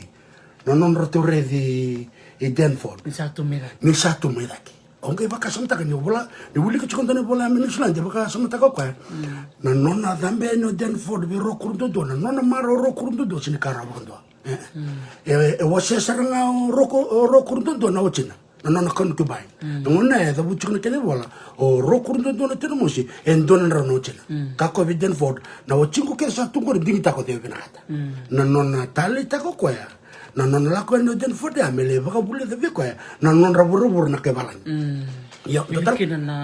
non roto redi Denford ni satu meraki onge baka samta kan bola ni wuli ko chikontane bola Minusland baka samta ko na nona dambe no Denford bi rokurndo do na nona maro rokurndo do sini karabondo e wase saranga rokurndo do na ochina nona kon ku bai ngona da buchu na kene bola o rokur ndo na tena mosi en don na no chela ka ko viden ford na o chingo ke sa tungo dingi ta ko de benata na nona tali ta ko ya na nona la ko no den ford ya mele ba bule de ko ya na non rabur na ke balan yo total na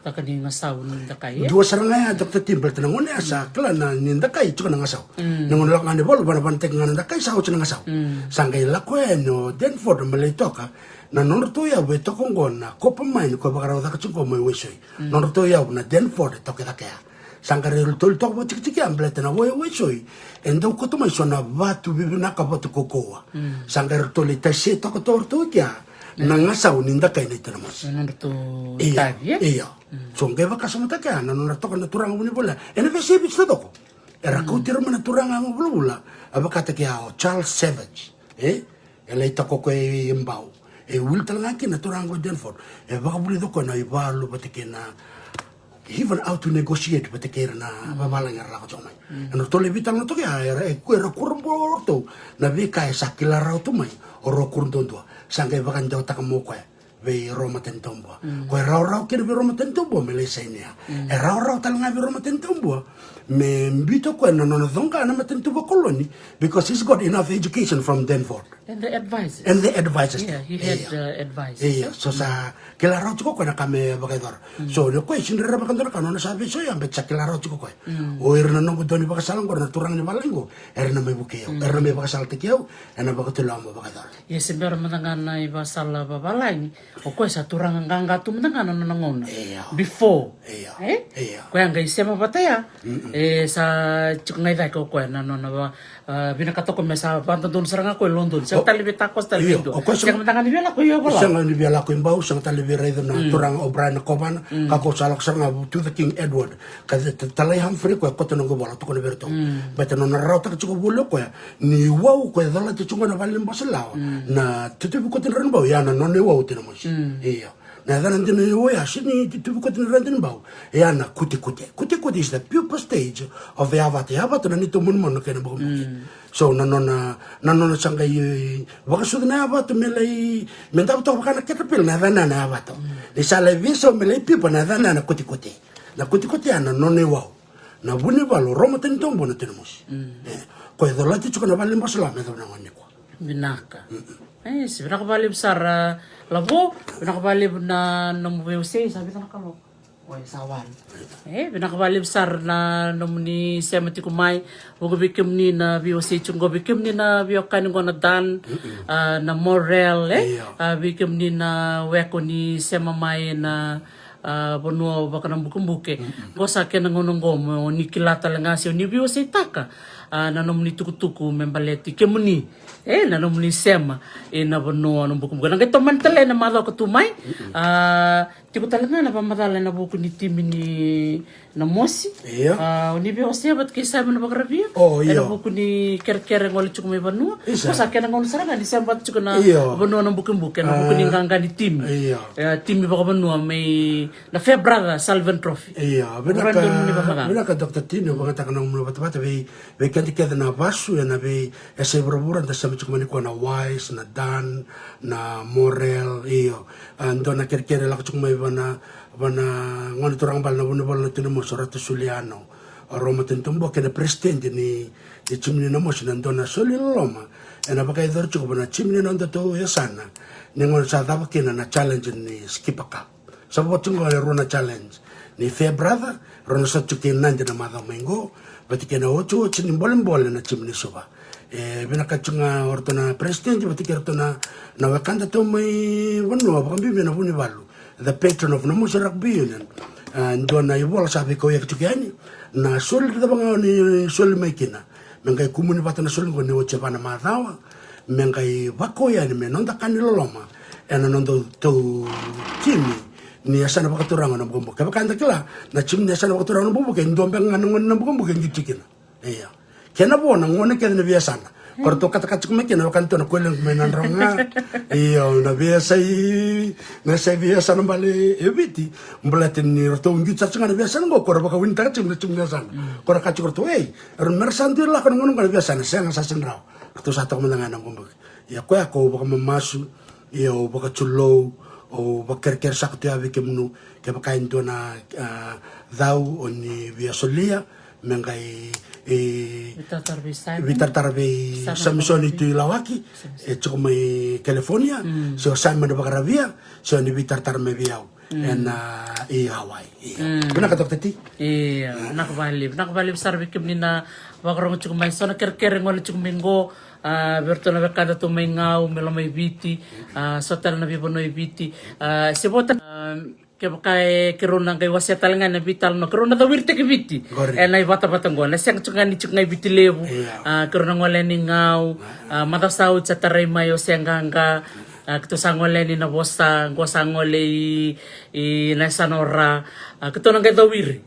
takani ngasaw ninda kay dua saranga ya Dr. Timbal tanang ngone asa kala na ninda kay chuka na ngasaw nangon lak ngane bol bana bantek ngana kay saw chuna ngasaw sangay la ko no den ford mele toka na norto ya we to kongona ko pamain ko bakara da kachungo mo wesoi norto ya na Denford to ke da kaya sangare tol to bo tiki ambleta na we wesoi endo ko to mai sona batu bibi na ka botu kokoa sangare tol ita se to ko torto kya na ngasa uninda kai ni tenamos norto iya iya so nge baka sama ta kya na norto ko na turang buni bola ene ve se bitsa to ko era ko tiro mana turang ang bulula abaka ta kya Charles Savage ele ita ko ko mbau e ultra ngaki na turango Denford e baka buli doko na ibalu batike na even out to negotiate batike na babala ngar la ko chomai no tole vital no to ya e ku era kurbo to na vika e sakila ra to mai oro kurdondo sanga baka ndo ta mo ko ve Roma tentombo ko ra ke ve Roma tentombo me le senia e ra tal nga ve Roma tentombo me mbito ko no zonga na matentombo colony because he's got enough education from Denford and the advisors yeah he had advisors yeah so sa kelaro ko na kame bagador so the question re bakandor kanona sabi so ya betsa kelaro ko o irna no doni bakasalang ko na turang ni balingo erna may bukeo erna may bakasal tikyo ena bakatulo mo bagador yes ber manangan na ibasal babalay o ko sa turang nganga tumnangan no nangona before ko yang guys sema bataya sa chukngai dai ko na no na binakato ko mesa pantun seranga ko London sa talibita ko sa talibito sa manangan ni bela ko yo bala sa ni bela ko imbau sa talibira na turang O'Brien Koban ka ko salak seranga to the King Edward ka talay Humphrey ko to no bola to ko berto beta no na rauta ko bulo ko ni wow ko dala ti chunga na valim basalaw na tutu ko tin ranbao ya na no ni wow tin mo iya na dan tin ni wow ya sini tutu ko tin ranbao bau ya na kuti is the pupa stage of the avatar na nito mun mon ka na bo so nanona sanga i wakasu na avatar melai menda to ka na ketapil na dana na avatar ni sala viso melai pipa na dana na kuti ana no ni wow na buni valo Roma tentombo na tenemos ko idolati chuka na valim basala me na ngani ko binaka si binakabali besar labo binakabali na nomwese sabi na kalo oy sawan binakabali besar na nomni semati kumai ugo bikim ni na VOC chungo bikim ni na biokan ngo na dan na moral bikim ni na weko ni semamai na bonua baka ng bukumbuke ko sa akin ng unong ni kilata lang nga siya ni VOC taka nanom ni tukutuku membaleti kemuni nanom ni sema na bonua ng bukumbuke nang ito mantala na malaw katumay tiko talaga na pamadala na buko ni timi ni na mosi ni VOC bat kay sabi na bagrabia na buko ni kerkere ngol chuk may bonua ko sa akin ng unong saranga ni sema bat chuk na bonua ng bukumbuke na buko ni nganga ni timi timi baka bonua may na Febrada Salvan Trophy. Iya, benar ka Dr. Tino baka takang ng mga bata we kanti kada na basu na we ese berburan ta sama cuma ko na Wise na Dan na Morel iyo ando na kerkere la cuma bana ngon turang bal na bal na tino mo sorato Suliano Roma tentombo kena presidente ni chimni na mo sinando na Soliloma ena baka idor cuma na chimni na to ya sana ningon sa dapat kina na challenge ni skipaka sababu tungo ya rona challenge ni Febrada rona sa chukin nanje na madha mengo bati kena ocho chini mbole na chimni soba binaka chunga orto na president bati kerto na wakanda to mai wanu abakambi bina buni balu the patron of Namusa Rugby Union ndo na ibola sabi ko yak chukani na sol da banga ni sol maikina mengai kumuni bata na sol ngo ni oche bana madhawa mengai bakoya ni menonda kanilo loma ena nondo to kimi ni asana bakaturang na bumbu kaya kanta kila na chimni asana bakaturang na bumbu kaya ndombe nganong na bumbu kaya ngitikina iya kaya na po na ngone kaya na biyasana korto kata-kata kumaki na wakanto na kulang kumainandrang nga iya na biyasay na say biyasana bali ebiti mbalatin ni roto ngit sa nga na biyasana ngo kora baka winta chimni biyasana kora kachi korto aron mersantir lah kan ngonong kana biyasana saya nga sasin raw roto sa to kumalangan ng bumbu iya kuya ko baka mamasu o baka chulo o baka ker sakte ave ke munu ke baka into na dau o ni via solia mengai vitartarbe Samsoni tu ilawaki choko mai California so Simon de Bakaravia so ni vitartarme viau en i Hawaii kuna ka doktati nakabali sarbe kemni na wakarong choko mai sona ker ngol choko mingo bertona bekada to mai ngau melo mai viti sotal na bibono viti sebota ke pakai kerona kai wasia talenga na vital no kerona da wirte ke viti nai bata ngona siang chunga ni chunga viti lebu kerona ngole ni ngau mata sau chatarai mayo sianganga kito sangole ni na bosa ngosangole i na sanora kito nang da wir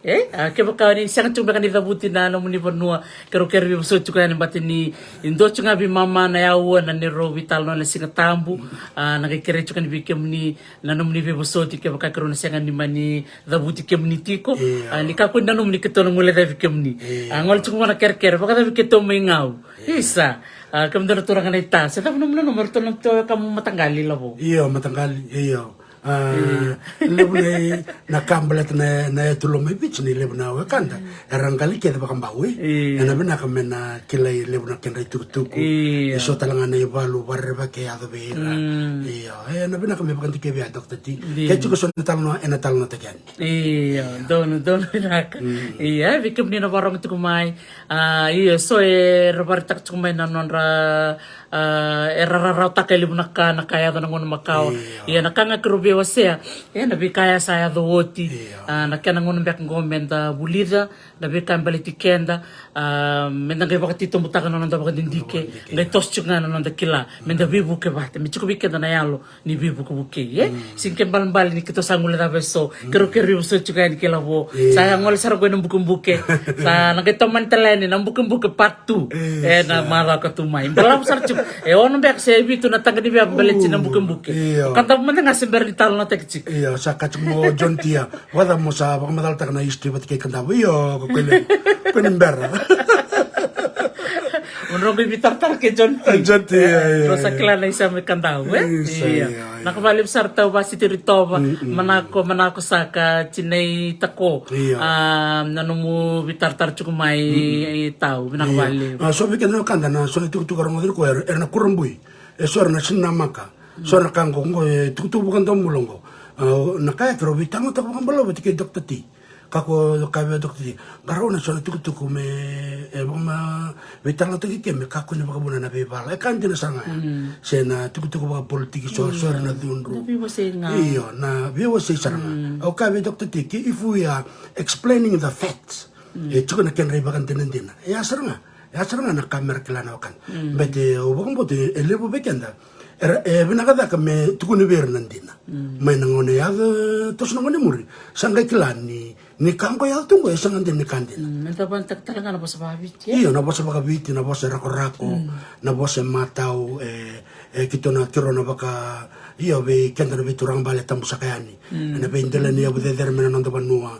ke pakai ni siang chunga ni da buti na no muni bonua kero bi so chunga ni batini indo chunga bi mama na yawo na ni ro vital no na singa tambu na ke kere chunga ni bikemni na no muni be so ti ke pakai kerona siang ni mani da buti kemni tiko ni ka ko nanu ni kito ngole da bikemni ngol chunga na ker pakai da bikito mai ngau isa kemudian turang kan ita saya tak benar-benar nomor kamu matanggali lah bu iya matanggali iya lebih na kambalat na tulo mai bich ni lebih na wakanda erang kali kita bakam bawe na bena kamena kilai lebih na kenrai tuk so talangan na ibalu barba ke ado beira iya na bena kamena bakam tike bia dokter ti ke chuko so talno ena talno tekan iya don nak iya bikem ni na barang tu kumai iya so rebartak kumai na nonra era takeli bunaka nakaya do nangon makao iya nakanga kerubi wasea na bikaya saya do woti nakana ngon mbek ngomenda bulida na bikam balitikenda menda ngai bakati to mutaka non da bakati ndike ngai tos chunga non da kila menda bibu ke bate mi chuko bikenda na yalo ni bibu ko buke sinken balbal ni kito sangule da beso kero so chuga ni kila bo saya ngol sar ko buke sa ngai to manteleni na buke patu na mala ka tumai balam sar chuk ono bek se bitu na tangani bia baleti na buke kanta manda ngasim berli tal na tekchi iya saka chumo jontia wada mo sa bak madal tak na istri bat ke kanta yo ko berra Unrong bibitar ke jontia terus akila na isa me kanta iya nakabalib sar tau basi tiritoba manako saka chinay tako nanumu bitar chukumai tau nakabalib so bikin no kanta na so tu karong dir ko na kurambui so na sinamaka so na kango ngo tu bukan tomulongo nakaya pero bitang tak bukan balo betike dokter ti kako kabe dokter ti garo na so na tu me bama bitang to ki me kako ni bakabuna na bebala kan dina sanga sena tu ba politiki so na dunru iyo na biwo se saranga o kabe dokter ti if we are explaining the facts chukuna ken reba kan dina ya saranga na kamera kelana kan bete o bakam bote elebo bekenda binakada kame tukuni ber nandina mai nangone ya tos nangone muri sangga kilani ni kango ya tunggo ya sangan ni kandina menta bantak talanga na bosa babiti iyo na bosa bakabiti na bosa rako na bosa matau kito na tiro na baka iyo be kenda na biturang bale tambu sakayani na be indela ni abu de dermena nanda banua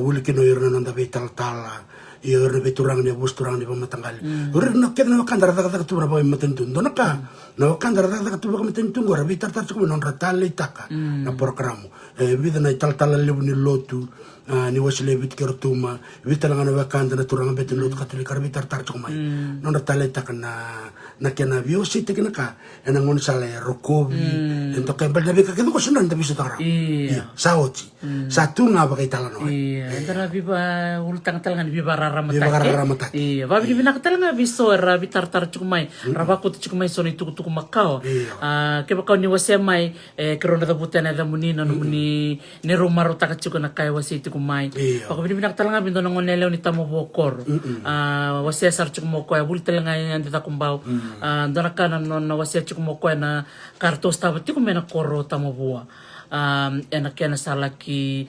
wuli kino irna nanda be tala iyo rebe turang ni bus turang ni pamatanggali ur na kena na kandara taka tu berapa matentun donaka na kandara taka tu berapa matentun gora bi tar cukup non ratale taka na programu vida na tal lebu ni lotu ni wasile bit kertuma vita na na kanda na turang betin lotu katolik karbi tar cukup mai non ratale taka na kena bio site kena ka ena ngon sale rokobi ento kembal na bika kedu ko sunan tapi sutara saoti satu nga ba kay talano entara biba ultang talangan biba raramatake iya babi bina katalanga biso rabi tar cukumai rabako cukumai soni tuku makao ke bakau ni wasemai kerona da butana da munina no muni ne romaro taka cukuna kai wasi tukumai bako bina katalanga bindo ngonele ni tamo bokor wase sar cukumo ko ya bul talanga yan ta kumbau dona kana no wase cukumo ko na kartos tabati kumena koro tamo bua ena kena salaki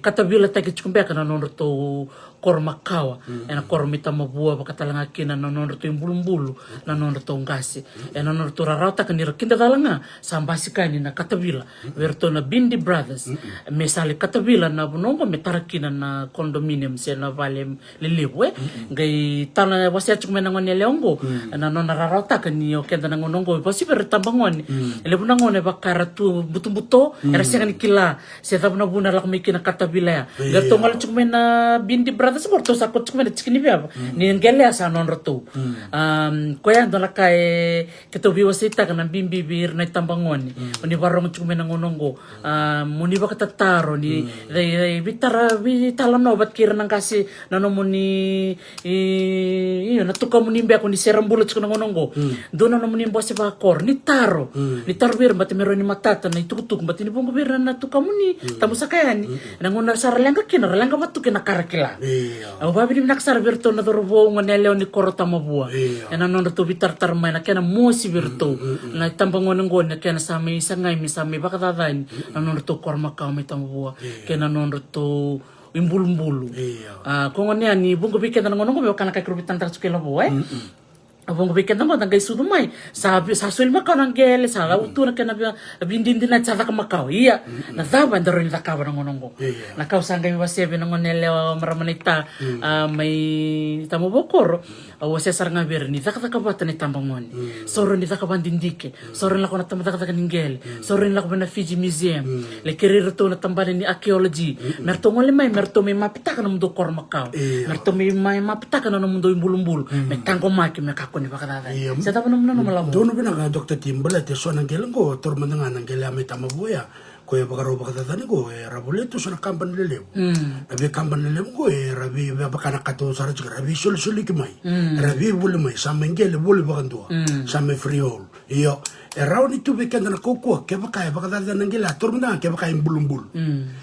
katavila taki chukumbeka na nono to kormakawa ena kormita mabua bakatalanga kina na nono to imbulumbulu na nono to ngasi ena nono to rarauta kanira kinda dalanga sambasi kani na katavila verto na Bindi Brothers mesali katavila na bunongo metarakina na condominium se na vale lelewe ngai tala wasi chukumena ngone leongo na nono rarauta kani okenda na ngonongo basi bertambangone ele bunangone bakara tu butumbuto era sekani kila se tabuna buna la kumikina katavila ya verto ngal chukumena Bindi Brothers porto sakot chukumena chikini biaba ni ngele asa nono to koya ndola kai keto biwasita kana bimbi bir na tambangone oni barong chukumena ngonongo muni bakatataro ni bitala no bat kira nang kasi nano muni iyo natuka muni mbe ako ni serambulo chukuna ngonongo dono no muni mbose bakor ni taro bir bat mero ni matata na itukutuk bat ni bongo bir na tuka muni tamusakayani nangona saralanga kina ralanga batu kina karakila au babi ni naksar birto na dorobo ngonele ni korota mabua ena non to bitar na kena mosi birto na tambangone ngone kena sami sangai mi sami bakadadani na non to korma ka mi tambua kena non to imbulumbulu kongone ani bungo bikena ngonongo be kana ka krubitan tak sukela boy abong bikena mo tangay sudumay sabi sa sulma ka nang gele sa utu na kena bindindi na tsaka makao iya na daba ndaro ni takawa ng ngonongo nakaw sangay wasebe ng ngonele maramanita may tamo bokoro wase saranga ber ni takataka bata ni tambangoni soro ni takabandindike soro la ko na tamataka ng gele soro la ko na Fiji Museum le keriro to na tambani ni archaeology merto ngole may merto may mapitaka na mundo kor makao merto may mapitaka na mundo imbulumbulu may tango maki may ni bakadada sa tapo naman malamu dono binaka Dr. Timbala te so nang gelang ko tormanda nga nang gelang may tamabuya ko e bakaro bakadada ni ko e rabuleto sa kampan lelew rabi kampan lelew ko e rabi bakana kato sa rajik rabi sul kimay rabi buli may sa mengele buli bakandua sa me friol iyo e raw ni tubi kanda na kokwa ke bakay bakadada nang gelang tormanda ke bakay bulumbul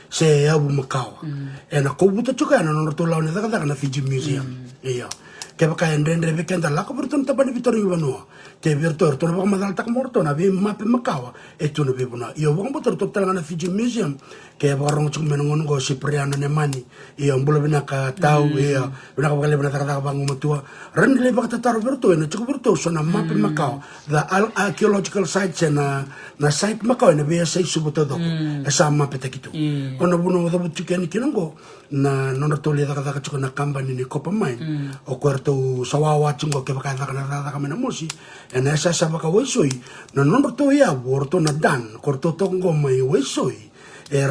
se abu makawa e na kobuta chuka na no tolaw ni daga na Fiji Museum iyo ke baka ndendre bekenda la ko berton tabani bitor yubano te bertor to ba madal tak morto na bi map makawa e to no bibuna yo ba motor to tala na Fiji Museum ke ba rong chung menongon go Cipriano ne mani yo mbulo bina ka tau yo bina ka bale bina ta bangu matua ren le ba ta taro berto na chuko berto so na map makawa the archaeological sites na site makawa na bi sai subuto do esa map takitu ono buno da butukeni kinango na nono to le da chuko na company ni Copper Mine o to sawawa chungo ke baka na kamena mosi ena esa sabaka wesoi na nomor to ya borto na dan korto tongo mai wesoi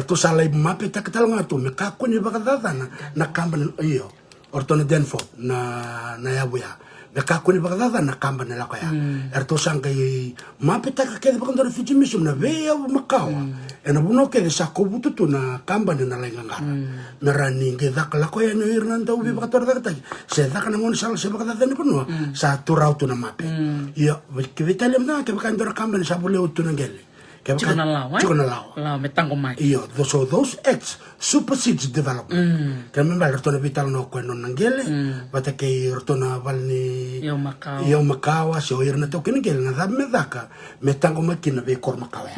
to salai mape taktal ngatu me kako ni baka na kamban iyo orto na Denford na yabuya me kako ni baka na kamban la kaya to sangai mape takake baka ndo Fiji Museum na veya makawa ena buno ke sa kobutu tu na kamban na lengangar na rani ke dak la ko ya no irnan tau bi baka tor dak se dak na ngon sal se baka ni puno sa turau tu na mape ya ke vitalem na ke baka ndor kamban sa bule utu na gele ke baka chikona law metango mai iyo those acts supersedes development ke member to na vital no ko no ngele bata ke to na valni yo makawa so irna to ken gele na me daka metango makina be kor makawa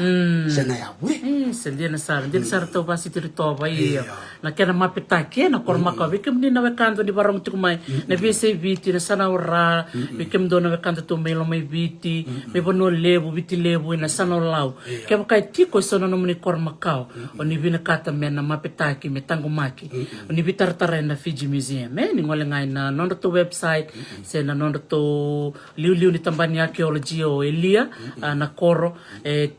se na ya we se dia na sar to basi to ba iyo na kena mapita ke na kor makawa kem ni na kanto di barong tukumai na bese viti na sana ora kem do na kanto to melo mai viti me bono lebu viti lebu na sana law ke kai tiko sono no muni kor makao oni bina kata mena mapitaki metango maki oni bitartara na Fiji Museum ni ngole ngai na nondo to website se na nondo to liu ni tambani archaeology o elia na koro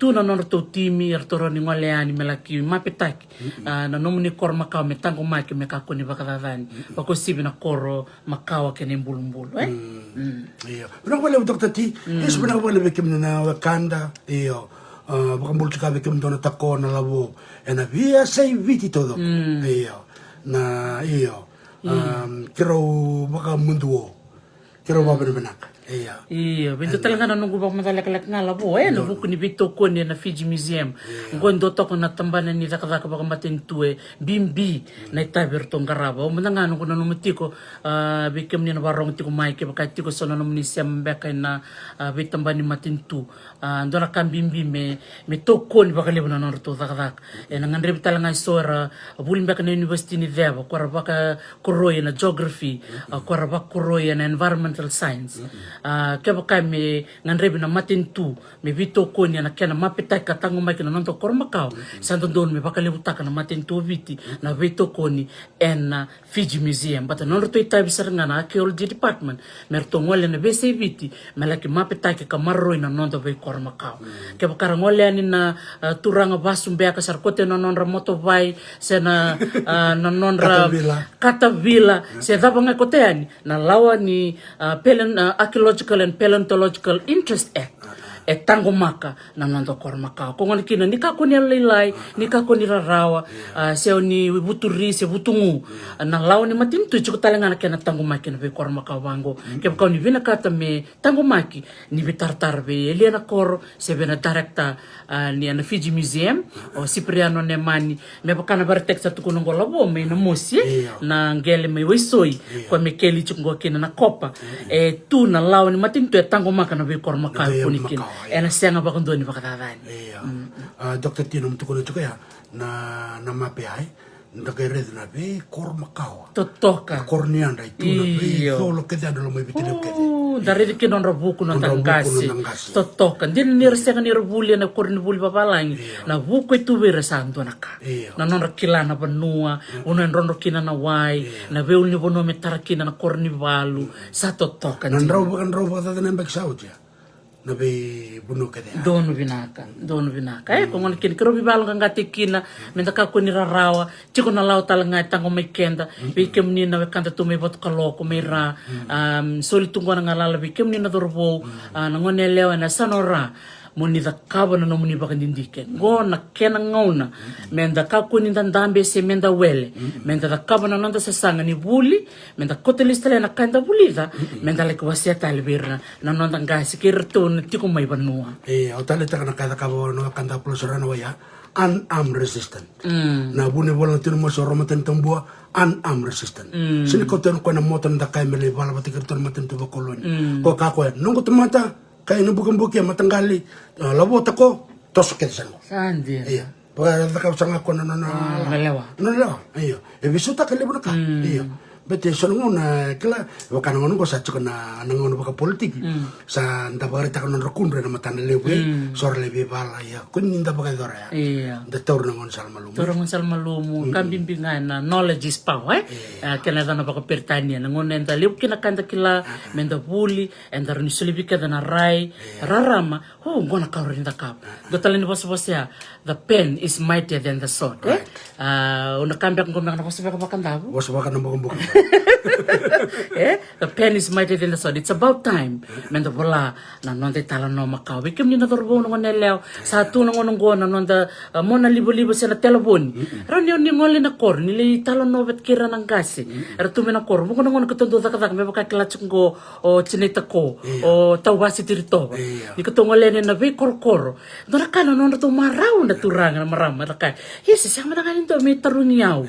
tu na nondo to timi ertoro ni ngole ani melaki mapitaki na no muni kor makao metango maki mekako ni bakadadani bako sibi na koro makao kene mbulumbulu iyo una wale Dr. T es una wale bekim na Wakanda iyo baka multika bekim dona tako na labo ena via sei viti todo iyo na iyo kiro baka munduo kiro babenak Iya, betul talaga na nunggu bang matalak-lak nga labo. Nabuko ni Victor Kone na Fiji Museum. Gondo to ko na tambanan ni Takataka baka matintue, bimbi na itaber tong karaba. O manangano ko na numatiko, bikim ni na barong tiko maike, baka tiko sa na numunisiam bekay na bitamba ni matintu. Ando na kan bimbi me toko ni baka libo na norto Takataka. Nanganrib talaga istora, bulim baka na University ni Veva, kwara baka kuroy na geography, kwara baka kuroy na environmental science. Kaya kami nganrebi na matintu me vito ko niya na kaya na mapitai ka tango mai kina nanto kormakao santo don me bakalibuta na matintu viti na vito ko ni en Fiji Museum bata non to itai bisar nga na archaeology department merto ngole na bese viti malaki mapitai ka marroi na nanto ve kormakao kaya bakara ngole ani na turanga basum be ka sarkote na non moto vai se na non katavila se daba nga kote ani na lawa ni Archaeological and Paleontological Interest Act tango maka na nando kormaka ko ngani kina ni kako ni lailai ni kako ni rarawa seo ni buturi se butungu na law ni matintu chuko talanga na kena tango maki na be kormaka wango ke ko ni vina kata me tango maki ni bitartar be Eliana Koro se bena director ni na Fiji Museum o Cipriano Nemani me bakana bartek sa tukunong labo me na mosi na ngele me wisoi ko me keli chuko kina na kopa tu na law ni matintu tango maka na be kormaka ko ni kina ena sianga ba kundo ni bakatatan. Dr. Tino mtukono chuko ya na mape ai ndake red na be kormakao. Totoka. Kornianda itu na be solo keda no mai bitile kede. Dari ke non rabuku non tangasi. Totoka. Din ni resega ni rabuli na korni buli babalang na buku itu be resanto naka. Na non rakila na banua, uno ron rokina na wai, na be uni bono metarakina na korni balu. Sa totoka. Nan raw ba tata nembek sauja. Nabi bunuh kede. Dono binaka. Kung ano kiro bibalong kang gatikina, menda ka ko nirarawa, chiko na lao talanga tango may kenda, bikem ni na kanta tumibot kaloko may ra, solitungo na ngalala bikem ni na durbo, nangonelewa na sanora. Muni da kaba na muni baka dindiken go na kena ngauna menda ka kunin dambe se menda wele menda da kaba na nanda sa sanga ni buli menda kotelistele na kanda bulida menda le kwasia talbirna na nanda ngasi kirto na tiko mai banua o tale ta na kada kaba no kanda pulsorana waya unarmed resistant na bune bolang tinu mo soro maten tambua unarmed resistant sini ko ten ko na moton da kay mele bala batikirton maten tuba koloni ko ka ko nungo tumata kaya buki matanggali labo tako tosket sango sandi iya pagka takaw sanga ko ngalewa iyo bisuta kalibo na ka iyo bete sonong na kila wakana ngono ko sa tsiko na nangono baka politik sa ndabari ta kono rakundre na matana lewe sor lebe bala ya kun ninda baka dora ya iya da tor nangon salmalumu kambimbingan na knowledge is power kena dana baka pertanian nangon enda lew kina kanda kila menda buli enda ni sulibika dana rai rarama ngona ka rinda kap gotalani bos ya the pen is mightier than the sword una kambak ngom na bos baka bakanda bos baka nambok the pen is mightier than the sword. It's about time. Menda bola na nonde tala no makau. Bikim ni na torbo no ngeleo. Satu no ngongo na nonda mona libo-libo sa na telefon. Ron yun ni ngoli na kor nili tala no bet kira nang gasi. Tumi na kor. Muko ngon ketondo tak me baka kilachung go o chinita ko o tawasi tirito. Ni ketongole ni na be kor. Dora kana no to marau na turang na marama ta kai. Yes, siya madakan to me tarunyaw.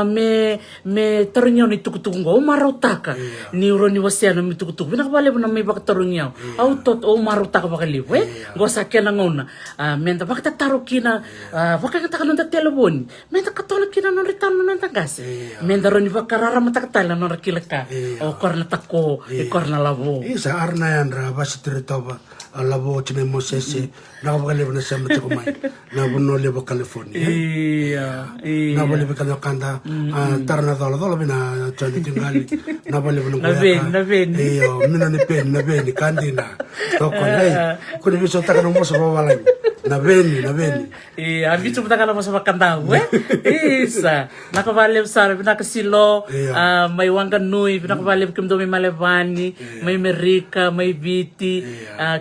Me tarunyaw ni tukutungo marau taka ni uroni wasiano mi tukutuku binakabale na may bakatarunyaw autot o marau taka bakaliwe go sa kena ngona menda bakta tarukina bakka taka nonda telefon menda katolak kina non ritano non tangas menda roni bakarara matakatala non rakilaka o korna tako e korna labo isa arna yandra basitritoba labo chine mosese na bakaliwe na sa matukumay na buno lebo California na bole bekalo kanda tarna dolo bina chandi tingali na bole buno na ven iyo mina ni pen na ven kandina to ko nei ko ni biso taka no moso babalay Na veni. Ambitso matakala mo sa makandao, Isa. Nakabalev sar, pinakasilo, may wanganui, pinakabalev kimdo may malevani, may merika, may biti,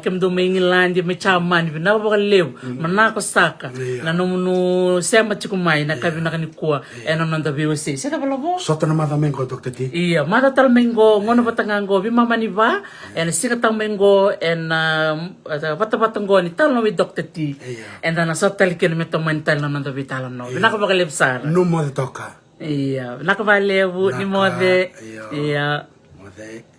kimdo may ngilandi, may chaman, pinakabalev, manakosaka, nanumunu sema chikumay, nakabi nakanikua, nanda BOC. Saka pala mo? Sota na mata mengo, Dr. T. Iya, mata tal mengo, ngono batangango, bimamani ba, sikatang mengo, patapatanggo ni tal no with Dr. T. And then nasotal kin meto mental na nanda bitalan no. Binakabakalib sara. No mo de toka. Iya, nakabalebu ni mode. Iya. Mode.